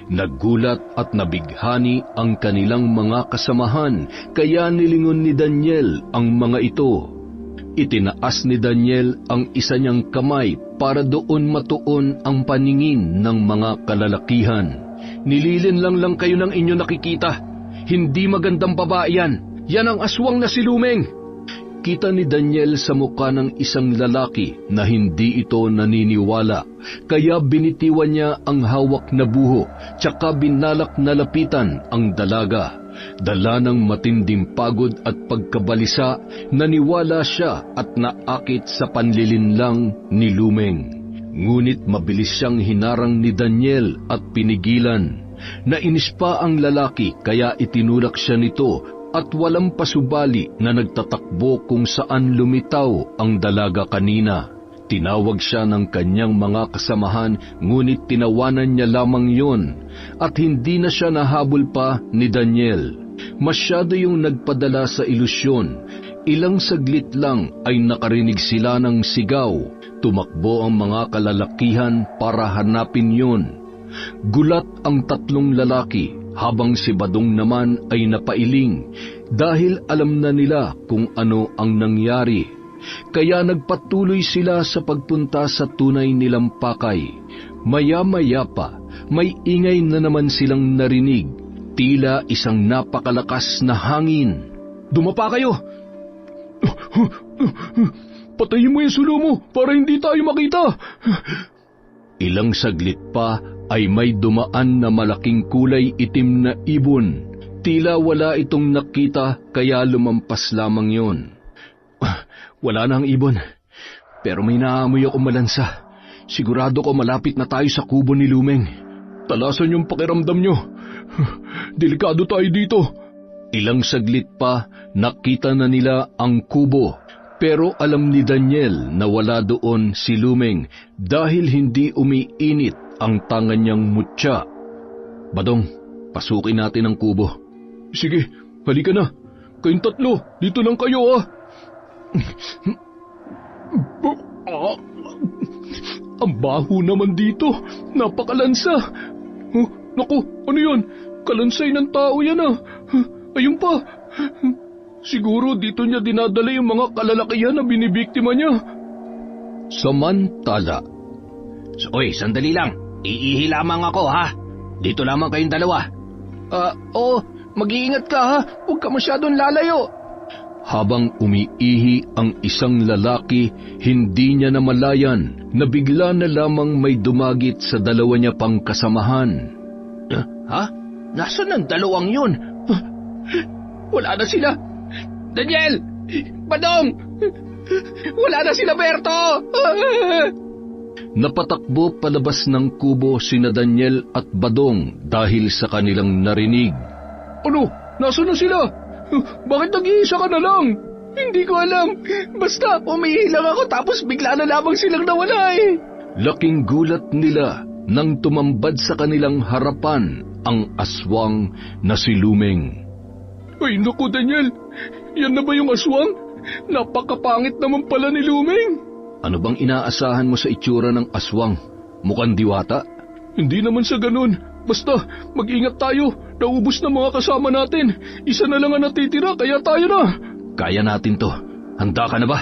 Nagulat at nabighani ang kanilang mga kasamahan kaya nilingon ni Daniel ang mga ito. Itinaas ni Daniel ang isa niyang kamay para doon matuon ang paningin ng mga kalalakihan. Nililinlang lang kayo ng inyo nakikita. Hindi magandang babae yan. Yan ang aswang na si Lumeng. Kita ni Daniel sa mukha ng isang lalaki na hindi ito naniniwala. Kaya binitiwan niya ang hawak na buho, tsaka binalak na lapitan ang dalaga. Dala ng matinding pagod at pagkabalisa, naniwala siya at naakit sa panlilinlang ni Lumeng. Ngunit mabilis siyang hinarang ni Daniel at pinigilan. Nainis pa ang lalaki kaya itinulak siya nito at walang pasubali na nagtatakbo kung saan lumitaw ang dalaga kanina. Tinawag siya ng kanyang mga kasamahan ngunit tinawanan niya lamang yon at hindi na siya nahabol pa ni Daniel. Masyado yung nagpadala sa ilusyon. Ilang saglit lang ay nakarinig sila ng sigaw. Tumakbo ang mga kalalakihan para hanapin yon. Gulat ang 3 lalaki habang si Badong naman ay napailing dahil alam na nila kung ano ang nangyari. Kaya nagpatuloy sila sa pagpunta sa tunay nilang pakay. Maya-maya pa, may ingay na naman silang narinig. Tila isang napakalakas na hangin. Dumapa kayo! Patayin mo yung sulo mo para hindi tayo makita. Ilang saglit pa ay may dumaan na malaking kulay itim na ibon. Tila wala itong nakita kaya lumampas lamang yon. Wala na ang ibon, pero may naamoy ako malansa. Sigurado ko malapit na tayo sa kubo ni Lumeng. Talasan yung pakiramdam nyo. Delikado tayo dito. Ilang saglit pa nakita na nila ang kubo. Pero alam ni Daniel na wala doon si Lumeng dahil hindi umiinit ang tangan niyang mutya. Badong, pasukin natin ang kubo. Sige, halika na. Kayong 3, dito lang kayo Ang baho naman dito. Napakalansa. Naku, ano yun? Kalansay ng tao yan Ayun pa. Siguro dito niya dinadala yung mga kalalakihan na binibiktima niya. Samantala. Oy, sandali lang. Iihi lamang ako, ha? Dito lamang kayong 2. Oo. Mag-iingat ka, ha? Huwag ka masyadong lalayo. Habang umiihi ang isang lalaki, hindi niya namalayan na bigla na lamang may dumagit sa 2 niya pang kasamahan. Ha? Nasaan ang 2 yun? Wala na sila. Daniel! Badong! Wala na sila, Berto! Napatakbo palabas ng kubo sina Daniel at Badong dahil sa kanilang narinig. Ano? Nasaan na sila? Bakit nag-iisa ka na lang? Hindi ko alam. Basta umihi lang ako tapos bigla na lamang silang nawala Laking gulat nila nang tumambad sa kanilang harapan ang aswang na si Lumeng. Ay naku, Daniel. Yan na ba yung aswang? Napakapangit naman pala ni Lumeng. Ano bang inaasahan mo sa itsura ng aswang? Mukhang diwata? Hindi naman sa ganun. Basta, mag-ingat tayo. Naubos na mga kasama natin. Isa na lang ang natitira, kaya tayo na. Kaya natin to. Handa ka na ba?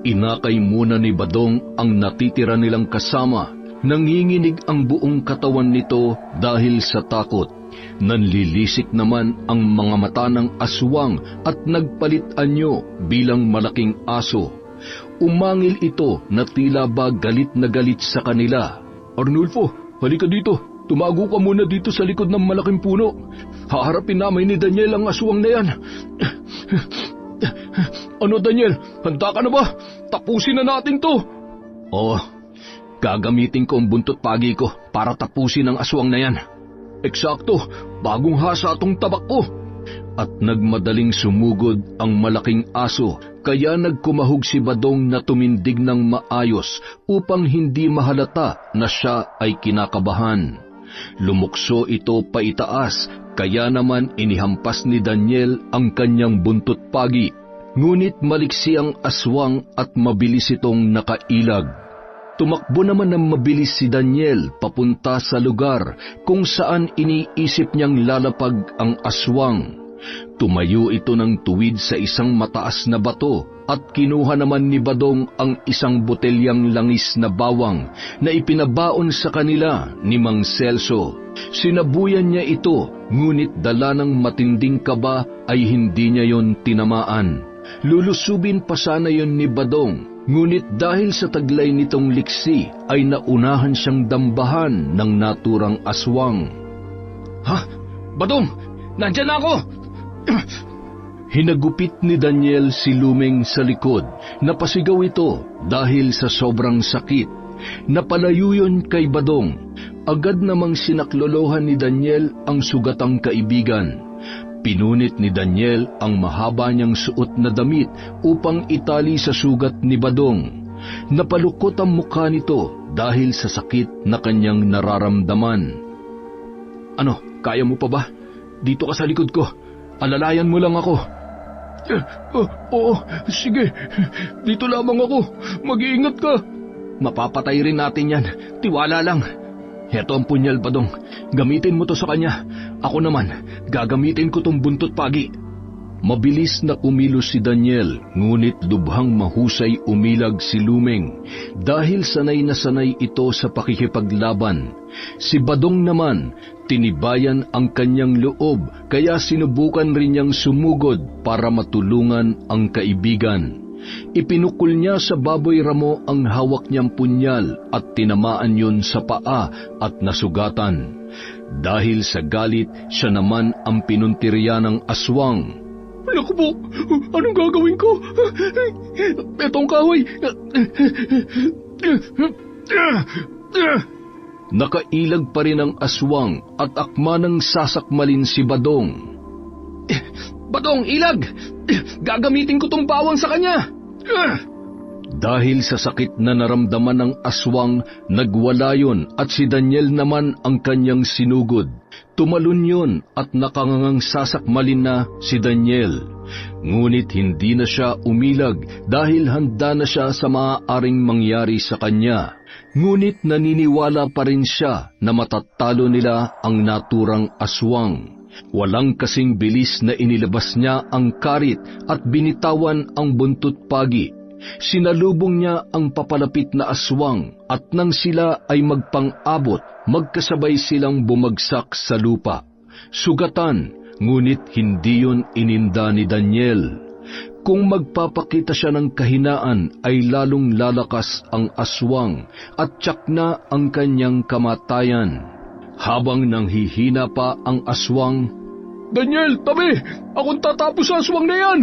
Inakay muna ni Badong ang natitira nilang kasama. Nanginginig ang buong katawan nito dahil sa takot. Nanlilisik naman ang mga mata ng aswang at nagpalit anyo bilang malaking aso. Umangil ito na tila ba galit na galit sa kanila. Arnulfo, halika dito. Tumago ka muna dito sa likod ng malaking puno. Haharapin namin ni Daniel ang aswang na yan. Ano Daniel, handa ka na ba? Tapusin na natin to. Oo, gagamitin ko ang buntot pagi ko para tapusin ang aswang na yan. Eksakto, bagong hasa atong tabak ko. At nagmadaling sumugod ang malaking aso, kaya nagkumahog si Badong na tumindig ng maayos upang hindi mahalata na siya ay kinakabahan. Lumukso ito paitaas, kaya naman inihampas ni Daniel ang kanyang buntot pagi. Ngunit maliksi ang aswang at mabilis itong nakailag. Tumakbo naman ng mabilis si Daniel papunta sa lugar kung saan iniisip niyang lalapag ang aswang. Tumayo ito ng tuwid sa isang mataas na bato at kinuha naman ni Badong ang isang botelyang langis na bawang na ipinabaon sa kanila ni Mang Celso. Sinabuyan niya ito, ngunit dala ng matinding kaba ay hindi niya yon tinamaan. Lulusubin pa sana yon ni Badong, ngunit dahil sa taglay nitong liksi ay naunahan siyang dambahan ng naturang aswang. Ha? Badong, nandyan na ako! Hinagupit ni Daniel si Lumeng sa likod. Napasigaw ito dahil sa sobrang sakit. Napalayo yun kay Badong. Agad namang sinaklolohan ni Daniel ang sugatang kaibigan. Pinunit ni Daniel ang mahaba niyang suot na damit upang itali sa sugat ni Badong. Napalukot ang mukha nito dahil sa sakit na kanyang nararamdaman. Ano, kaya mo pa ba? Dito ka sa likod ko. Alalayan mo lang ako. Oo, sige. Dito lamang ako. Mag-iingat ka. Mapapatay rin natin yan. Tiwala lang. Heto ang punyal, Badong. Gamitin mo to sa kanya. Ako naman, gagamitin ko tong buntot pagi. Mabilis na kumilos si Daniel, ngunit lubhang mahusay umilag si Lumeng dahil sanay na sanay ito sa pakikipaglaban. Si Badong naman, tinibayan ang kanyang loob kaya sinubukan rin niyang sumugod para matulungan ang kaibigan. Ipinukul niya sa baboy ramo ang hawak niyang punyal at tinamaan yun sa paa at nasugatan. Dahil sa galit, siya naman ang pinuntirya ng aswang. Naku po, anong gagawin ko? Etong kahoy. Nakailag pa rin ang aswang at akma ng sasakmalin si Badong. Badong, ilag! Gagamitin ko tong bawang sa kanya! Dahil sa sakit na naramdaman ng aswang, nagwala yun at si Daniel naman ang kanyang sinugod. Tumalon yun at nakangangang sasakmalin na si Daniel. Ngunit hindi na siya umilag dahil handa na siya sa maaaring mangyari sa kanya. Ngunit naniniwala pa rin siya na matatalo nila ang naturang aswang. Walang kasing bilis na inilabas niya ang karit at binitawan ang buntot pagi. Sinalubong niya ang papalapit na aswang at nang sila ay magpang-abot, magkasabay silang bumagsak sa lupa. Sugatan, ngunit hindi yun ininda ni Daniel. Kung magpapakita siya ng kahinaan ay lalong lalakas ang aswang at tiyak na ang kanyang kamatayan. Habang nanghihina pa ang aswang, Daniel, tabi! Akong tatapos sa aswang na yan!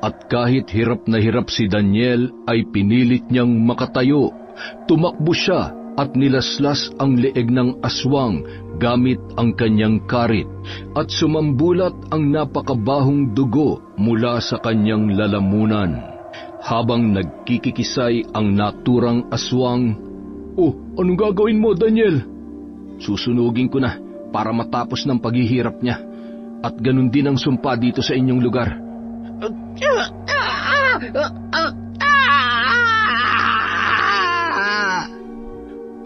At kahit hirap na hirap si Daniel ay pinilit niyang makatayo. Tumakbo siya at nilaslas ang leeg ng aswang gamit ang kanyang karit at sumambulat ang napakabahong dugo mula sa kanyang lalamunan. Habang nagkikikisay ang naturang aswang, Oh, anong gagawin mo, Daniel? Susunugin ko na para matapos ng paghihirap niya at ganun din ang sumpa dito sa inyong lugar.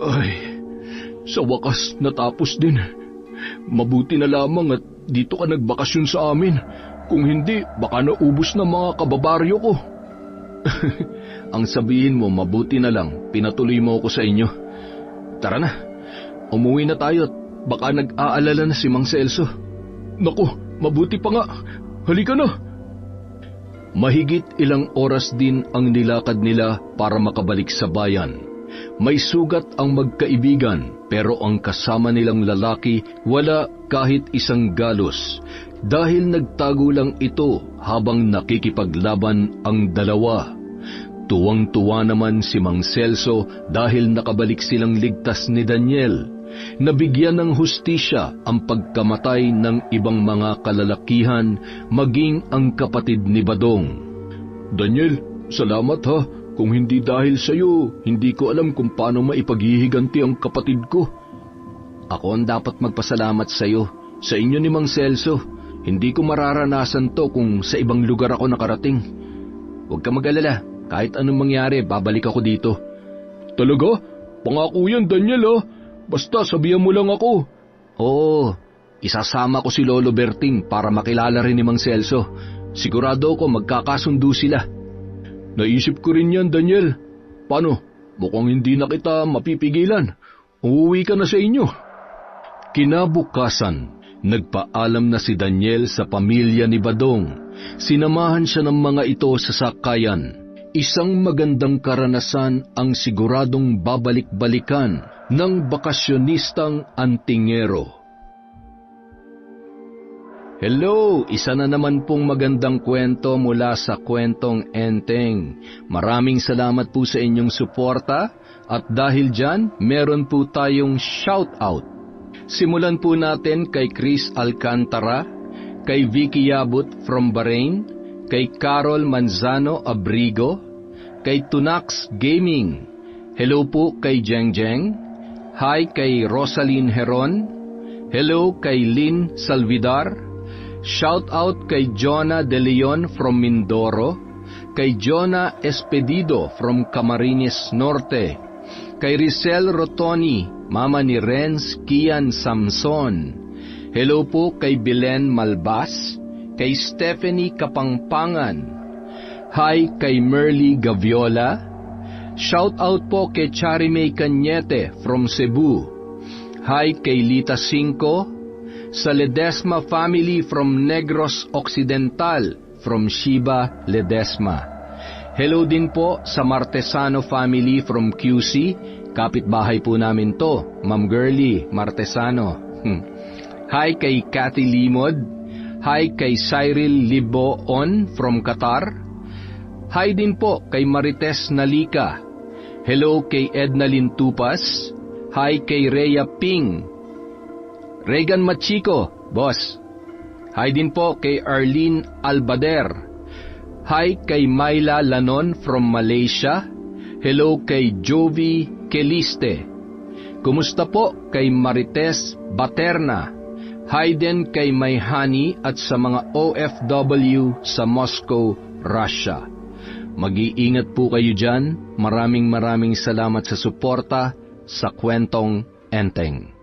Ay, sa wakas natapos din. Mabuti na lamang at dito ka nagbakasyon sa amin. Kung hindi, baka naubos na mga kababaryo ko. Ang sabihin mo, mabuti na lang, pinatuloy mo ako sa inyo. Tara na, umuwi na tayo at baka nag-aalala na si Mang Celso. Naku, mabuti pa nga. Halika na. Mahigit ilang oras din ang nilakad nila para makabalik sa bayan. May sugat ang magkaibigan pero ang kasama nilang lalaki wala kahit isang galos dahil nagtago lang ito habang nakikipaglaban ang dalawa. Tuwang-tuwa naman si Mang Celso dahil nakabalik silang ligtas ni Daniel. Nabigyan ng hustisya ang pagkamatay ng ibang mga kalalakihan maging ang kapatid ni Badong. Daniel, salamat ha. Kung hindi dahil sa iyo, hindi ko alam kung paano maipaghihiganti ang kapatid ko. Ako ang dapat magpasalamat sa iyo, sa inyo ni Mang Celso. Hindi ko mararanasan to kung sa ibang lugar ako nakarating. Huwag ka mag-alala, kahit anong mangyari, babalik ako dito. Talaga? Pangako yan, Daniel ha. Basta sabihan mo lang ako. Oo, isasama ko si Lolo Berting para makilala rin ni Mang Celso. Sigurado ko magkakasundo sila. Naisip ko rin yan, Daniel. Paano? Mukhang hindi na kita mapipigilan. Uuwi ka na sa inyo. Kinabukasan, nagpaalam na si Daniel sa pamilya ni Badong. Sinamahan siya ng mga ito sa sakayan. Isang magandang karanasan ang siguradong babalik-balikan ng bakasyonistang antingero. Hello! Isa na naman pong magandang kwento mula sa Kwentong Enteng. Maraming salamat po sa inyong suporta at dahil dyan, meron po tayong shoutout. Simulan po natin kay Chris Alcantara, kay Vicky Yabut from Bahrain, kay Carol Manzano Abrigo, kay Tunax Gaming. Hello po kay Jeng Jeng. Hi kay Rosaline Heron. Hello kay Lynn Salvidar. Shout out kay Jonah De Leon from Mindoro, kay Jonah Espedido from Camarines Norte, kay Rizal Rotoni, mama ni Renz Kian Samson. Hello po kay Belen Malbas, kay Stephanie Kapangpangan. Hi kay Merly Gaviola. Shout out po kay Charimay Cañete from Cebu. Hi kay Lita Cinco. Sa Ledesma family from Negros Occidental, from Shiba Ledesma. Hello din po sa Martesano family from QC, kapitbahay po namin to, Ma'am Girlie Martesano. Hi kay Cathy Limod. Hi kay Cyril Liboon from Qatar. Hi din po kay Marites Nalika. Hello kay Edna Lintupas. Hi kay Rhea Ping. Regan Machiko, boss. Hi din po kay Arlene Albader. Hi kay Myla Lanon from Malaysia. Hello kay Jovi Keliste. Kumusta po kay Marites Baterna. Hi din kay Mayhani at sa mga OFW sa Moscow, Russia. Mag-iingat po kayo dyan. Maraming salamat sa suporta sa Kwentong Enteng.